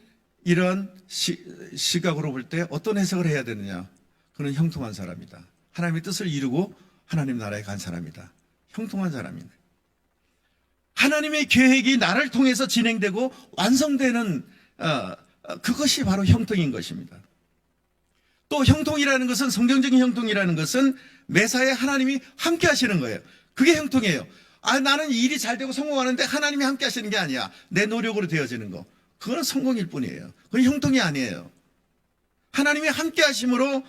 이런 시각으로 볼 때 어떤 해석을 해야 되느냐. 그는 형통한 사람이다. 하나님의 뜻을 이루고 하나님 나라에 간 사람이다. 형통한 사람이네. 하나님의 계획이 나를 통해서 진행되고 완성되는 그것이 바로 형통인 것입니다. 또 형통이라는 것은 성경적인 형통이라는 것은 매사에 하나님이 함께 하시는 거예요. 그게 형통이에요. 나는 일이 잘 되고 성공하는데 하나님이 함께 하시는 게 아니야. 내 노력으로 되어지는 거. 그건 성공일 뿐이에요. 그건 형통이 아니에요. 하나님이 함께 하심으로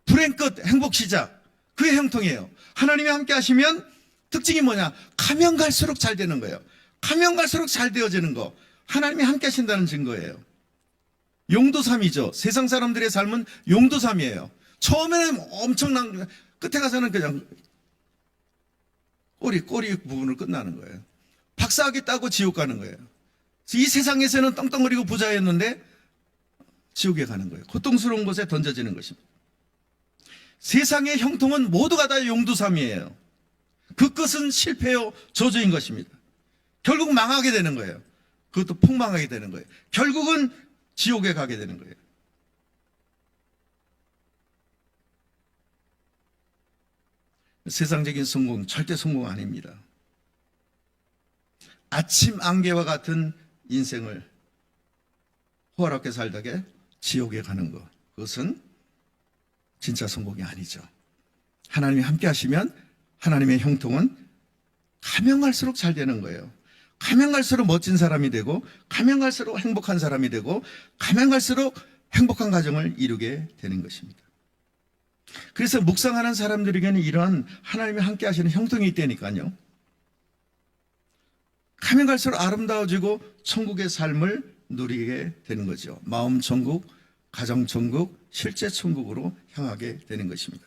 불행 끝 행복 시작. 그게 형통이에요. 하나님이 함께 하시면 특징이 뭐냐? 가면 갈수록 잘 되는 거예요. 가면 갈수록 잘 되어지는 거. 하나님이 함께 하신다는 증거예요. 용도삼이죠. 세상 사람들의 삶은 용도삼이에요. 처음에는 엄청난, 끝에 가서는 그냥 꼬리 부분을 끝나는 거예요. 박사학위 따고 지옥 가는 거예요. 이 세상에서는 떵떵거리고 부자였는데 지옥에 가는 거예요. 고통스러운 곳에 던져지는 것입니다. 세상의 형통은 모두가 다 용두삼이에요. 그 끝은 실패요 저주인 것입니다. 결국 망하게 되는 거예요. 그것도 폭망하게 되는 거예요. 결국은 지옥에 가게 되는 거예요. 세상적인 성공 절대 성공 아닙니다. 아침 안개와 같은 인생을 호화롭게 살다가 지옥에 가는 것, 그것은 진짜 성공이 아니죠. 하나님이 함께 하시면 하나님의 형통은 가면 갈수록 잘 되는 거예요. 가면 갈수록 멋진 사람이 되고 가면 갈수록 행복한 사람이 되고 가면 갈수록 행복한 가정을 이루게 되는 것입니다. 그래서 묵상하는 사람들에게는 이런 하나님이 함께 하시는 형통이 있다니까요. 가면 갈수록 아름다워지고 천국의 삶을 누리게 되는 거죠. 마음 천국, 가정 천국, 실제 천국으로 향하게 되는 것입니다.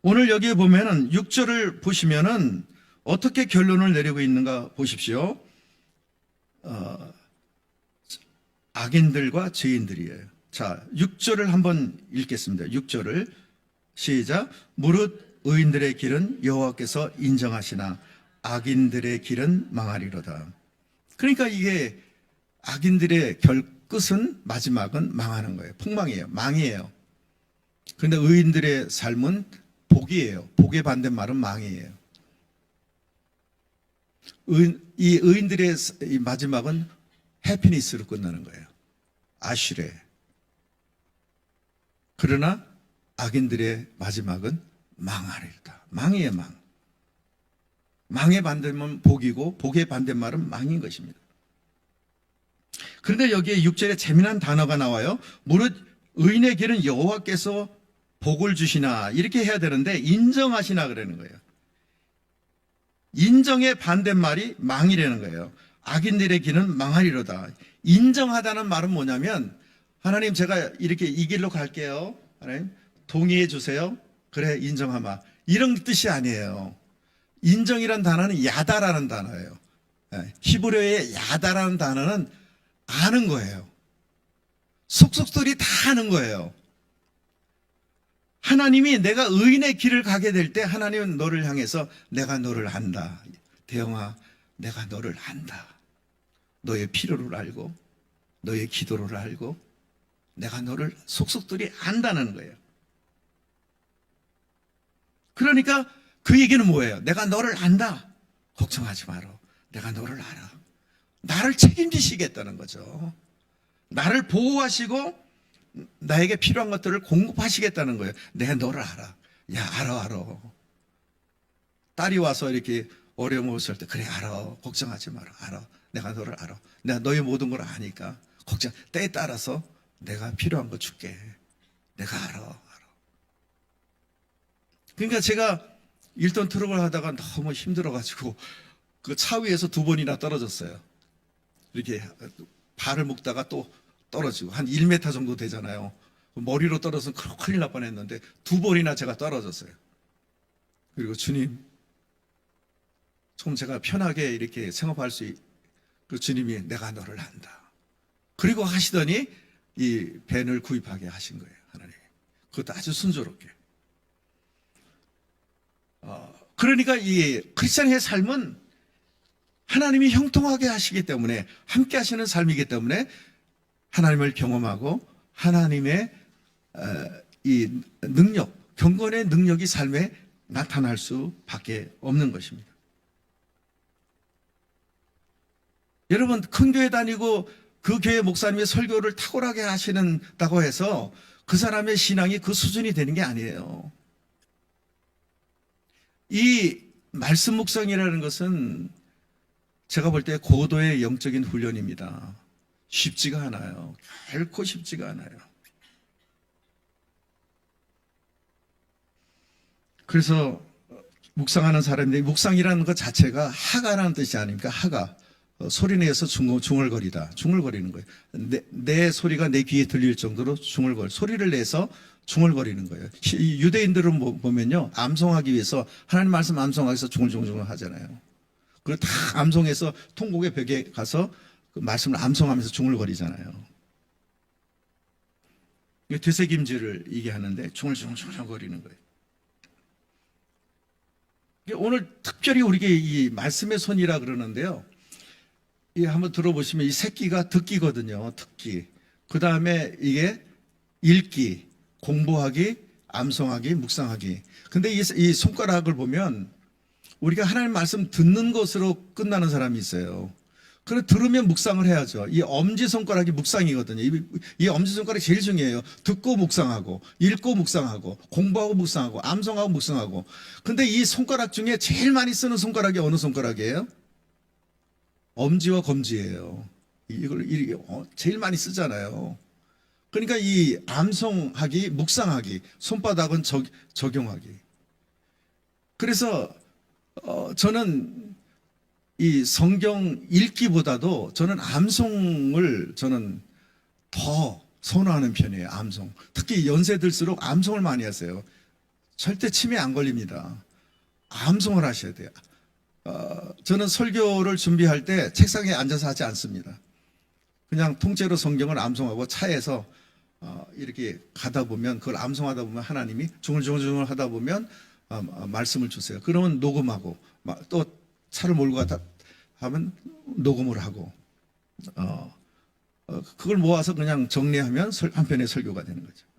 오늘 여기에 보면은 6절을 보시면은 어떻게 결론을 내리고 있는가 보십시오. 악인들과 죄인들이에요. 자, 6절을 한번 읽겠습니다. 6절을 시작. 무릇 의인들의 길은 여호와께서 인정하시나 악인들의 길은 망하리로다. 그러니까 이게 악인들의 끝은 마지막은 망하는 거예요. 폭망이에요. 망이에요. 그런데 의인들의 삶은 복이에요. 복의 반대말은 망이에요. 이 의인들의 이 마지막은 해피니스로 끝나는 거예요. 아슈레. 그러나 악인들의 마지막은 망하리로다. 망이에요, 망. 망의 반대말은 복이고 복의 반대말은 망인 것입니다. 그런데 여기에 6절에 재미난 단어가 나와요. 무릇 의인의 길은 여호와께서 복을 주시나 이렇게 해야 되는데 인정하시나 그러는 거예요. 인정의 반대말이 망이라는 거예요. 악인들의 길은 망하리로다. 인정하다는 말은 뭐냐면 하나님 제가 이렇게 이 길로 갈게요. 하나님 동의해 주세요. 그래 인정하마. 이런 뜻이 아니에요. 인정이란 단어는 야다라는 단어예요. 히브리어의 야다라는 단어는 아는 거예요. 속속들이 다 아는 거예요. 하나님이 내가 의인의 길을 가게 될 때 하나님은 너를 향해서 내가 너를 안다. 대영아, 내가 너를 안다. 너의 필요를 알고 너의 기도를 알고 내가 너를 속속들이 안다는 거예요. 그러니까 그 얘기는 뭐예요? 내가 너를 안다. 걱정하지 마라. 내가 너를 알아. 나를 책임지시겠다는 거죠. 나를 보호하시고 나에게 필요한 것들을 공급하시겠다는 거예요. 내가 너를 알아. 야, 알아. 딸이 와서 이렇게 어려움을 때 그래, 알아. 걱정하지 마라. 알아. 내가 너를 알아. 내가 너의 모든 걸 아니까 걱정. 때에 따라서 내가 필요한 거 줄게. 내가 알아. 그러니까 제가 1톤 트럭을 하다가 너무 힘들어가지고 그 차 위에서 2번이나 떨어졌어요. 이렇게 발을 묶다가 또 떨어지고 한 1m 정도 되잖아요. 머리로 떨어져서 큰일 날 뻔했는데 2번이나 제가 떨어졌어요. 그리고 주님, 좀 제가 편하게 이렇게 생업할 수 그 주님이 내가 너를 안다. 그리고 하시더니 이 밴을 구입하게 하신 거예요. 하나님. 그것도 아주 순조롭게. 그러니까 이 크리스찬의 삶은 하나님이 형통하게 하시기 때문에 함께 하시는 삶이기 때문에 하나님을 경험하고 하나님의 이 능력, 경건의 능력이 삶에 나타날 수밖에 없는 것입니다. 여러분, 큰 교회 다니고 그 교회 목사님의 설교를 탁월하게 하시는다고 해서 그 사람의 신앙이 그 수준이 되는 게 아니에요. 이 말씀 묵상이라는 것은 제가 볼 때 고도의 영적인 훈련입니다. 쉽지가 않아요. 결코 쉽지가 않아요. 그래서 묵상하는 사람들이 묵상이라는 것 자체가 하가라는 뜻이 아닙니까? 하가. 소리내서 중얼거리다. 중얼거리는 거예요. 내 소리가 내 귀에 들릴 정도로 소리를 내서 중얼거리는 거예요. 유대인들은 보면요, 암송하기 위해서 하나님 말씀 암송하기 위해서 중얼중얼 하잖아요. 그리고 다 암송해서 통곡의 벽에 가서 그 말씀을 암송하면서 중얼거리잖아요. 되새김질을 이게 하는데 중얼중얼거리는 거예요. 오늘 특별히 우리에게 이 말씀의 손이라 그러는데요. 이 한번 들어보시면 이 새끼가 듣기거든요. 듣기. 그 다음에 이게 읽기, 공부하기, 암송하기, 묵상하기. 근데 이 손가락을 보면 우리가 하나님 말씀 듣는 것으로 끝나는 사람이 있어요. 그래 들으면 묵상을 해야죠. 이 엄지손가락이 묵상이거든요. 이 엄지손가락이 제일 중요해요. 듣고 묵상하고, 읽고 묵상하고, 공부하고 묵상하고, 암송하고 묵상하고. 근데 이 손가락 중에 제일 많이 쓰는 손가락이 어느 손가락이에요? 엄지와 검지예요. 이걸 제일 많이 쓰잖아요. 그러니까 이 암송하기, 묵상하기, 손바닥은 적용하기. 그래서 저는 이 성경 읽기보다도 저는 암송을 저는 더 선호하는 편이에요. 암송. 특히 연세 들수록 암송을 많이 하세요. 절대 치매 안 걸립니다. 암송을 하셔야 돼요. 저는 설교를 준비할 때 책상에 앉아서 하지 않습니다. 그냥 통째로 성경을 암송하고 차에서 이렇게 가다 보면, 그걸 암송하다 보면 하나님이 중얼중얼 하다 보면 말씀을 주세요. 그러면 녹음하고, 또 차를 몰고 가다 하면 녹음을 하고, 그걸 모아서 그냥 정리하면 한 편의 설교가 되는 거죠.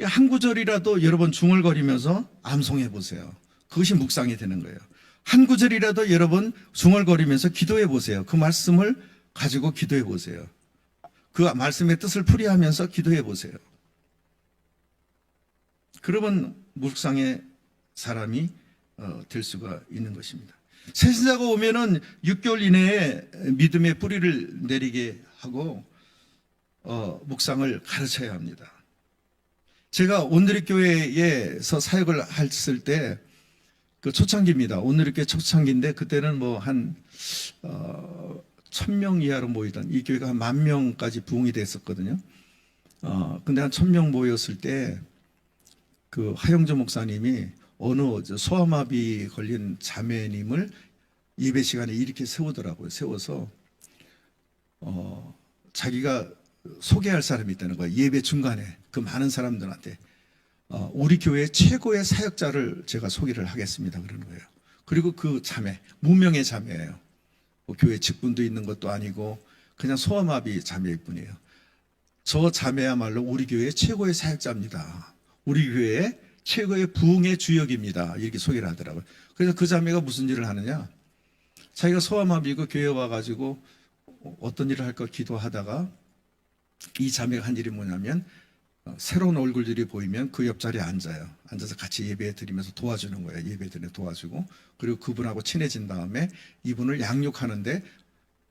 한 구절이라도 여러분 중얼거리면서 암송해 보세요. 그것이 묵상이 되는 거예요. 한 구절이라도 여러분 중얼거리면서 기도해 보세요. 그 말씀을 가지고 기도해 보세요. 그 말씀의 뜻을 풀이하면서 기도해 보세요. 그러면 묵상의 사람이 될 수가 있는 것입니다. 새신자가 오면은 6개월 이내에 믿음의 뿌리를 내리게 하고 묵상을 가르쳐야 합니다. 제가 온누리교회에서 사역을 했을 때 그 초창기입니다. 온누리교회 초창기인데 그때는 뭐 한 1000명 이하로 모이던, 이 교회가 한 10,000명까지 부흥이 됐었거든요. 근데 한 1000명 모였을 때 그 하영조 목사님이 어느 소아마비 걸린 자매님을 예배 시간에 이렇게 세우더라고요. 세워서 자기가 소개할 사람이 있다는 거예요. 예배 중간에 그 많은 사람들한테 우리 교회 최고의 사역자를 제가 소개를 하겠습니다. 그러는 거예요. 그리고 그 자매, 무명의 자매예요. 뭐 교회 직분도 있는 것도 아니고 그냥 소아마비 자매일 뿐이에요. 저 자매야말로 우리 교회 최고의 사역자입니다. 우리 교회의 최고의 부흥의 주역입니다. 이렇게 소개를 하더라고요. 그래서 그 자매가 무슨 일을 하느냐? 자기가 소아마비고 교회에 와가지고 어떤 일을 할까 기도하다가 이 자매가 한 일이 뭐냐면 새로운 얼굴들이 보이면 그 옆자리에 앉아요. 앉아서 같이 예배 드리면서 도와주는 거예요. 예배 드리며 도와주고, 그리고 그분하고 친해진 다음에 이분을 양육하는데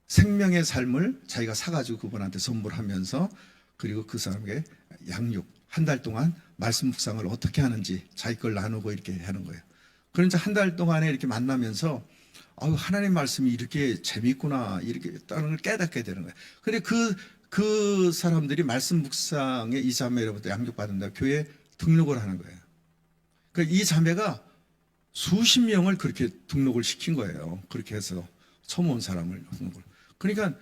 생명의 삶을 자기가 사가지고 그분한테 선물하면서, 그리고 그 사람에게 양육, 한 달 동안 말씀 묵상을 어떻게 하는지 자기 걸 나누고 이렇게 하는 거예요. 그러니까 한 달 동안에 이렇게 만나면서 하나님 말씀이 이렇게 재미있구나, 이렇게 다른 걸 깨닫게 되는 거예요. 근데 그 사람들이 말씀 묵상에 이 자매로부터 양육받는다 교회에 등록을 하는 거예요. 그러니까 이 자매가 수십 명을 그렇게 등록을 시킨 거예요. 그렇게 해서 처음 온 사람을 등록을. 그러니까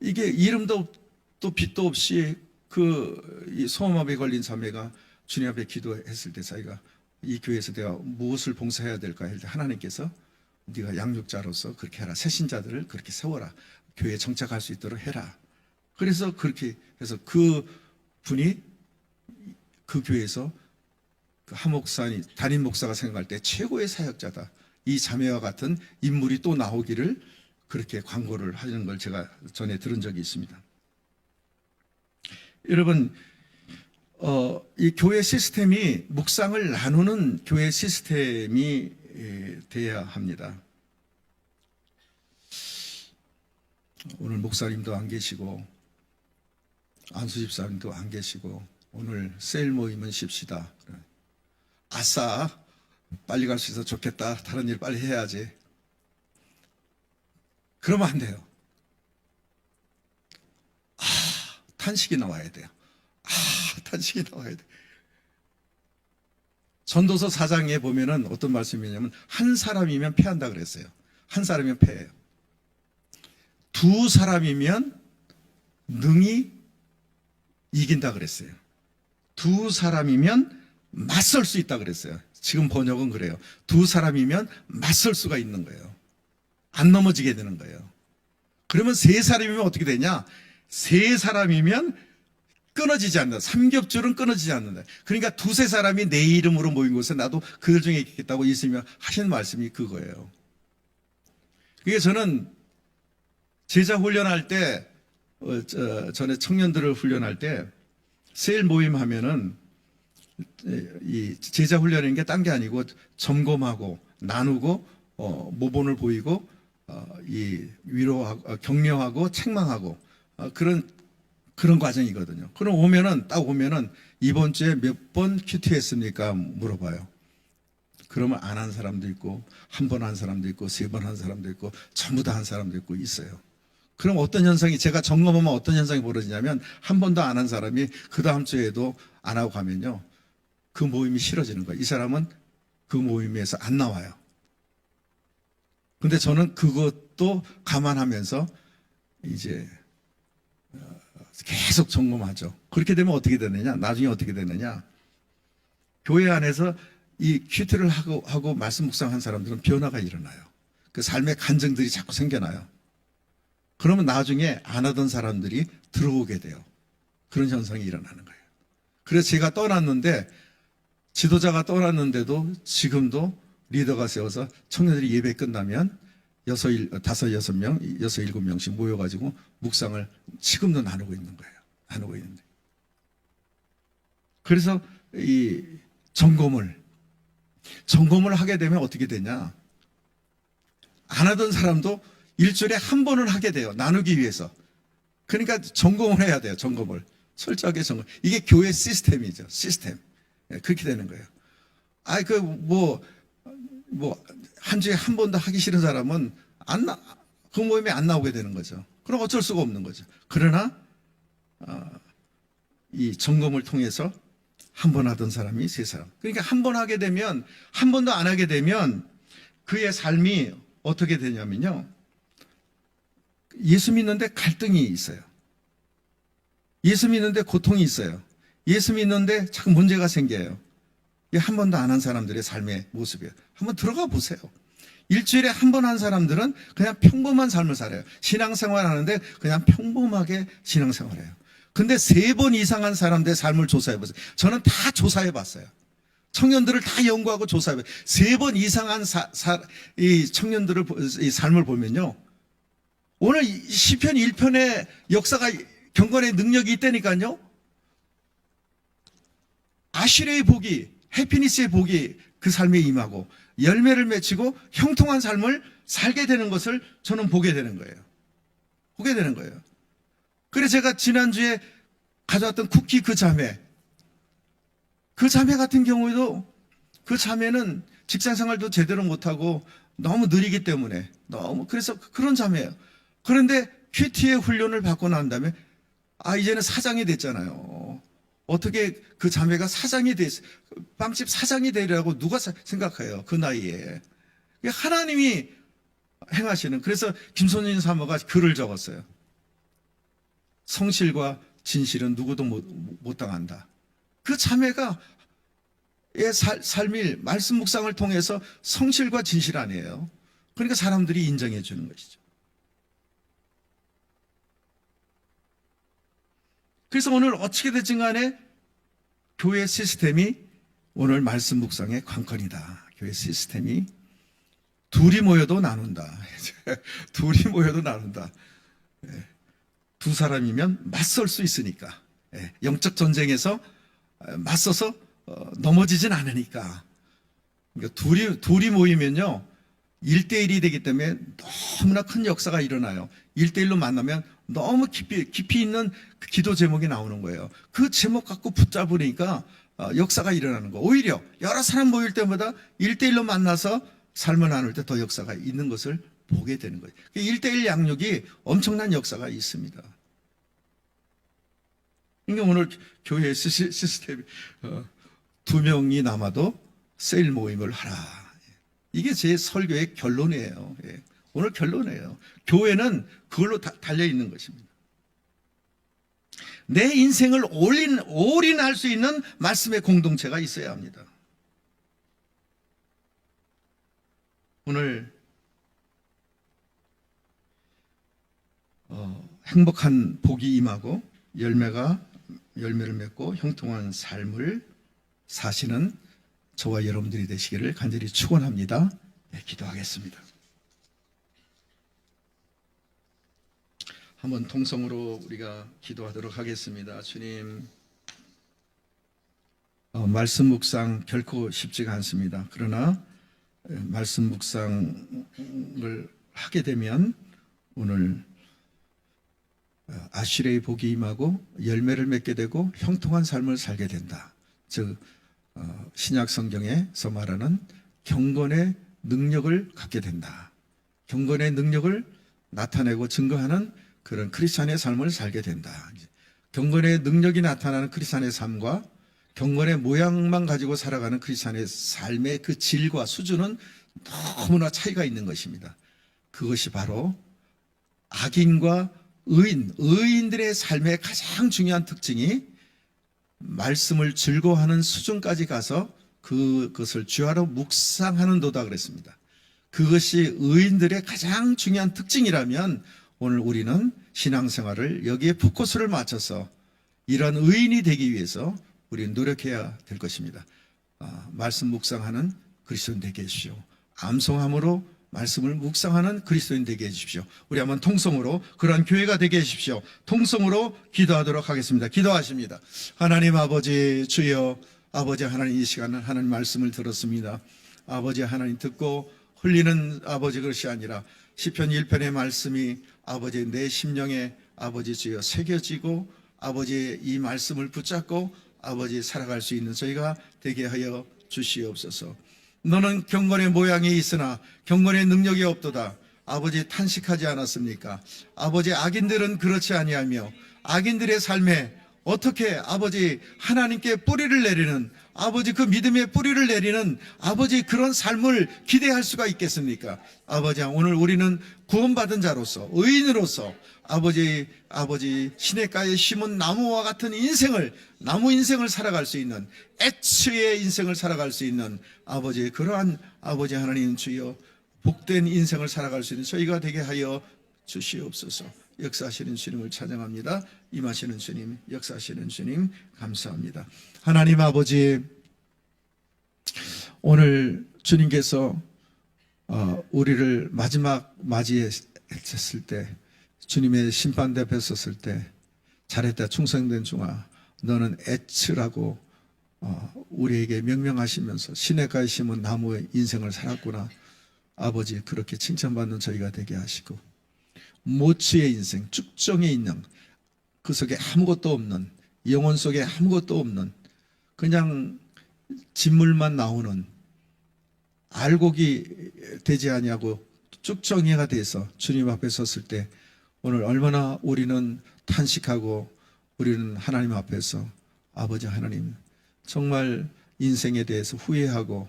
이게 이름도 또 빛도 없이 이 소아마비에 걸린 자매가 주님 앞에 기도했을 때 자기가 이 교회에서 내가 무엇을 봉사해야 될까 할 때 하나님께서 네가 양육자로서 그렇게 해라. 새신자들을 그렇게 세워라. 교회에 정착할 수 있도록 해라. 그래서 그렇게 해서 그 분이 그 교회에서 그 한 목사님, 담임 목사가 생각할 때 최고의 사역자다. 이 자매와 같은 인물이 또 나오기를 그렇게 광고를 하는 걸 제가 전에 들은 적이 있습니다. 여러분, 이 교회 시스템이 묵상을 나누는 교회 시스템이 돼야 합니다. 오늘 목사님도 안 계시고 안수 집사님도 안 계시고 오늘 세일 모임은 쉽시다. 아싸, 빨리 갈 수 있어서 좋겠다. 다른 일 빨리 해야지. 그러면 안 돼요. 탄식이 나와야 돼요. 탄식이 나와야 돼요. 전도서 4장에 보면은 어떤 말씀이냐면 한 사람이면 패한다 그랬어요. 한 사람이면 패해요. 두 사람이면 능히 이긴다 그랬어요. 두 사람이면 맞설 수 있다 그랬어요. 지금 번역은 그래요. 두 사람이면 맞설 수가 있는 거예요. 안 넘어지게 되는 거예요. 그러면 세 사람이면 어떻게 되냐? 세 사람이면 끊어지지 않는다. 삼겹줄은 끊어지지 않는다. 그러니까 두세 사람이 내 이름으로 모인 곳에 나도 그들 중에 있겠다고 예수님이 하신 말씀이 그거예요. 그게 저는 제자 훈련할 때, 전에 청년들을 훈련할 때 세일 모임 하면은 이 제자 훈련인 게 딴 게 아니고 점검하고 나누고 모본을 보이고 이 위로하고 격려하고 책망하고 그런 과정이거든요. 그럼 딱 오면은 이번 주에 몇 번 큐티했습니까? 물어봐요. 그러면 안 한 사람도 있고 한 번 한 사람도 있고 세 번 한 사람도 있고 전부 다 한 사람도 있고 있어요. 그럼 어떤 현상이, 제가 점검하면 어떤 현상이 벌어지냐면 한 번도 안 한 사람이 그 다음 주에도 안 하고 가면요, 그 모임이 싫어지는 거예요. 이 사람은 그 모임에서 안 나와요. 근데 저는 그것도 감안하면서 이제 계속 점검하죠. 그렇게 되면 어떻게 되느냐? 나중에 어떻게 되느냐? 교회 안에서 이 큐티를 하고 말씀 묵상한 사람들은 변화가 일어나요. 그 삶의 간증들이 자꾸 생겨나요. 그러면 나중에 안 하던 사람들이 들어오게 돼요. 그런 현상이 일어나는 거예요. 그래서 제가 떠났는데, 지도자가 떠났는데도 지금도 리더가 세워서 청년들이 예배 끝나면 5-6명, 6-7명씩 모여가지고 묵상을 지금도 나누고 있는 거예요. 나누고 있는데. 그래서 이 점검을 하게 되면 어떻게 되냐? 안 하던 사람도 일주일에 한 번은 하게 돼요. 나누기 위해서. 그러니까 점검을 해야 돼요. 점검을. 철저하게 점검. 이게 교회 시스템이죠. 시스템. 그렇게 되는 거예요. 한 주에 한 번도 하기 싫은 사람은 그 모임에 안 나오게 되는 거죠. 그럼 어쩔 수가 없는 거죠. 그러나, 이 점검을 통해서 한 번 하던 사람이 3사람. 그러니까 한 번 하게 되면, 한 번도 안 하게 되면 그의 삶이 어떻게 되냐면요. 예수 믿는데 갈등이 있어요. 예수 믿는데 고통이 있어요. 예수 믿는데 자꾸 문제가 생겨요. 이게 한 번도 안 한 사람들의 삶의 모습이에요. 한번 들어가 보세요. 일주일에 한 번 한 사람들은 그냥 평범한 삶을 살아요. 신앙생활 하는데 그냥 평범하게 신앙생활해요. 근데 3번 이상 한 사람들의 삶을 조사해보세요. 저는 다 조사해봤어요. 청년들을 다 연구하고 조사해봐요. 3번 이상 한 이 청년들의 이 삶을 보면요. 오늘 시편 1편의 역사가 경건의 능력이 있다니까요. 아슈레의 복이, 해피니스의 복이 그 삶에 임하고 열매를 맺히고 형통한 삶을 살게 되는 것을 저는 보게 되는 거예요. 보게 되는 거예요. 그래서 제가 지난주에 가져왔던 쿠키 그 자매 같은 경우에도 그 자매는 직장 생활도 제대로 못하고 너무 느리기 때문에 그래서 그런 자매예요. 그런데 큐티의 훈련을 받고 난 다음에 이제는 사장이 됐잖아요. 어떻게 그 자매가 사장이 빵집 사장이 되리라고 누가 생각해요? 그 나이에. 하나님이 행하시는. 그래서 김선진 사모가 글을 적었어요. 성실과 진실은 누구도 못 당한다. 그 자매가 삶이 말씀 묵상을 통해서 성실과 진실 아니에요. 그러니까 사람들이 인정해 주는 것이죠. 그래서 오늘 어떻게 됐든 간에 교회 시스템이 오늘 말씀 묵상의 관건이다. 교회 시스템이 둘이 모여도 나눈다. 둘이 모여도 나눈다. 2사람이면 맞설 수 있으니까. 영적 전쟁에서 맞서서 넘어지진 않으니까. 그러니까 둘이 모이면요. 1대1이 되기 때문에 너무나 큰 역사가 일어나요. 1대1로 만나면 너무 깊이 있는 그 기도 제목이 나오는 거예요. 그 제목 갖고 붙잡으니까 역사가 일어나는 거. 오히려 여러 사람 모일 때보다 1대1로 만나서 삶을 나눌 때 더 역사가 있는 것을 보게 되는 거예요. 1대1 양육이 엄청난 역사가 있습니다. 그러니까 오늘 교회 시스템이 2명이 남아도 세일 모임을 하라. 이게 제 설교의 결론이에요. 오늘 결론이에요. 교회는 그걸로 달려 있는 것입니다. 내 인생을 올인할 수 있는 말씀의 공동체가 있어야 합니다. 오늘 행복한 복이 임하고 열매를 맺고 형통한 삶을 사시는 저와 여러분들이 되시기를 간절히 축원합니다. 기도하겠습니다. 한번 통성으로 우리가 기도하도록 하겠습니다. 주님, 말씀 묵상 결코 쉽지가 않습니다. 그러나 말씀 묵상을 하게 되면 오늘 아슈레의 복이 임하고 열매를 맺게 되고 형통한 삶을 살게 된다. 즉 신약 성경에서 말하는 경건의 능력을 갖게 된다. 경건의 능력을 나타내고 증거하는 그런 크리스찬의 삶을 살게 된다. 경건의 능력이 나타나는 크리스찬의 삶과 경건의 모양만 가지고 살아가는 크리스찬의 삶의 그 질과 수준은 너무나 차이가 있는 것입니다. 그것이 바로 악인과 의인들의 삶의 가장 중요한 특징이 말씀을 즐거워하는 수준까지 가서 그것을 주야로 묵상하는 도다 그랬습니다. 그것이 의인들의 가장 중요한 특징이라면 오늘 우리는 신앙생활을 여기에 포커스를 맞춰서 이런 의인이 되기 위해서 우리는 노력해야 될 것입니다. 말씀 묵상하는 그리스도인 되게 해주십시오. 암송함으로 말씀을 묵상하는 그리스도인 되게 해주십시오. 우리 한번 통성으로 그러한 교회가 되게 해주십시오. 통성으로 기도하도록 하겠습니다. 기도하십니다. 하나님 아버지 주여, 아버지 하나님, 이 시간은 하나님 말씀을 들었습니다. 아버지 하나님 듣고 흘리는 아버지 것이 아니라 시편 1편의 말씀이 아버지 내 심령에 아버지 주여 새겨지고 아버지의 이 말씀을 붙잡고 아버지 살아갈 수 있는 저희가 되게 하여 주시옵소서. 너는 경건의 모양이 있으나 경건의 능력이 없도다. 아버지 탄식하지 않았습니까? 아버지 악인들은 그렇지 아니하며 악인들의 삶에 어떻게 아버지 하나님께 뿌리를 내리는 아버지 그 믿음의 뿌리를 내리는 아버지 그런 삶을 기대할 수가 있겠습니까? 아버지 오늘 우리는 구원받은 자로서 의인으로서 아버지 시냇가에 심은 나무와 같은 나무 인생을 살아갈 수 있는 애츠의 인생을 살아갈 수 있는 아버지 그러한 아버지 하나님 주여 복된 인생을 살아갈 수 있는 저희가 되게 하여 주시옵소서. 역사하시는 주님을 찬양합니다. 임하시는 주님, 역사하시는 주님 감사합니다. 하나님 아버지, 오늘 주님께서 우리를 마지막 맞이했을 때, 주님의 심판대 앞에 섰을 때 잘했다 충성된 종아 너는 애츠라고 우리에게 명명하시면서 시냇가에 심은 나무의 인생을 살았구나. 아버지 그렇게 칭찬받는 저희가 되게 하시고 모츠의 인생, 쭉정에 있는 그 속에 아무것도 없는 영혼 속에 아무것도 없는 그냥 진물만 나오는 알곡이 되지 아니하고 쭉정이가 돼서 주님 앞에 섰을 때 오늘 얼마나 우리는 탄식하고 우리는 하나님 앞에서 아버지 하나님 정말 인생에 대해서 후회하고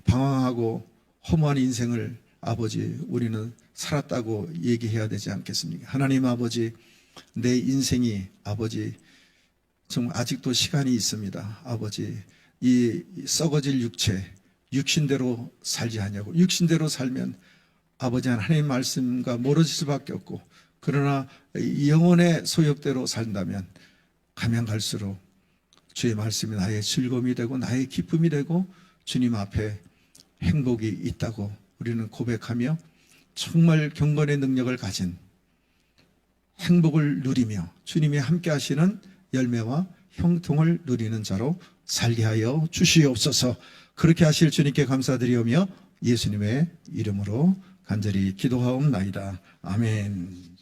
방황하고 허무한 인생을 아버지 우리는 살았다고 얘기해야 되지 않겠습니까? 하나님 아버지 내 인생이 아버지 정말 아직도 시간이 있습니다. 아버지 이 썩어질 육신대로 살지 않냐고. 육신대로 살면 아버지 하나님 말씀과 멀어질 수밖에 없고 그러나 영혼의 소욕대로 산다면 가면 갈수록 주의 말씀이 나의 즐거움이 되고 나의 기쁨이 되고 주님 앞에 행복이 있다고 우리는 고백하며 정말 경건의 능력을 가진 행복을 누리며 주님이 함께 하시는 열매와 형통을 누리는 자로 살게 하여 주시옵소서. 그렇게 하실 주님께 감사드리오며 예수님의 이름으로 간절히 기도하옵나이다. 아멘.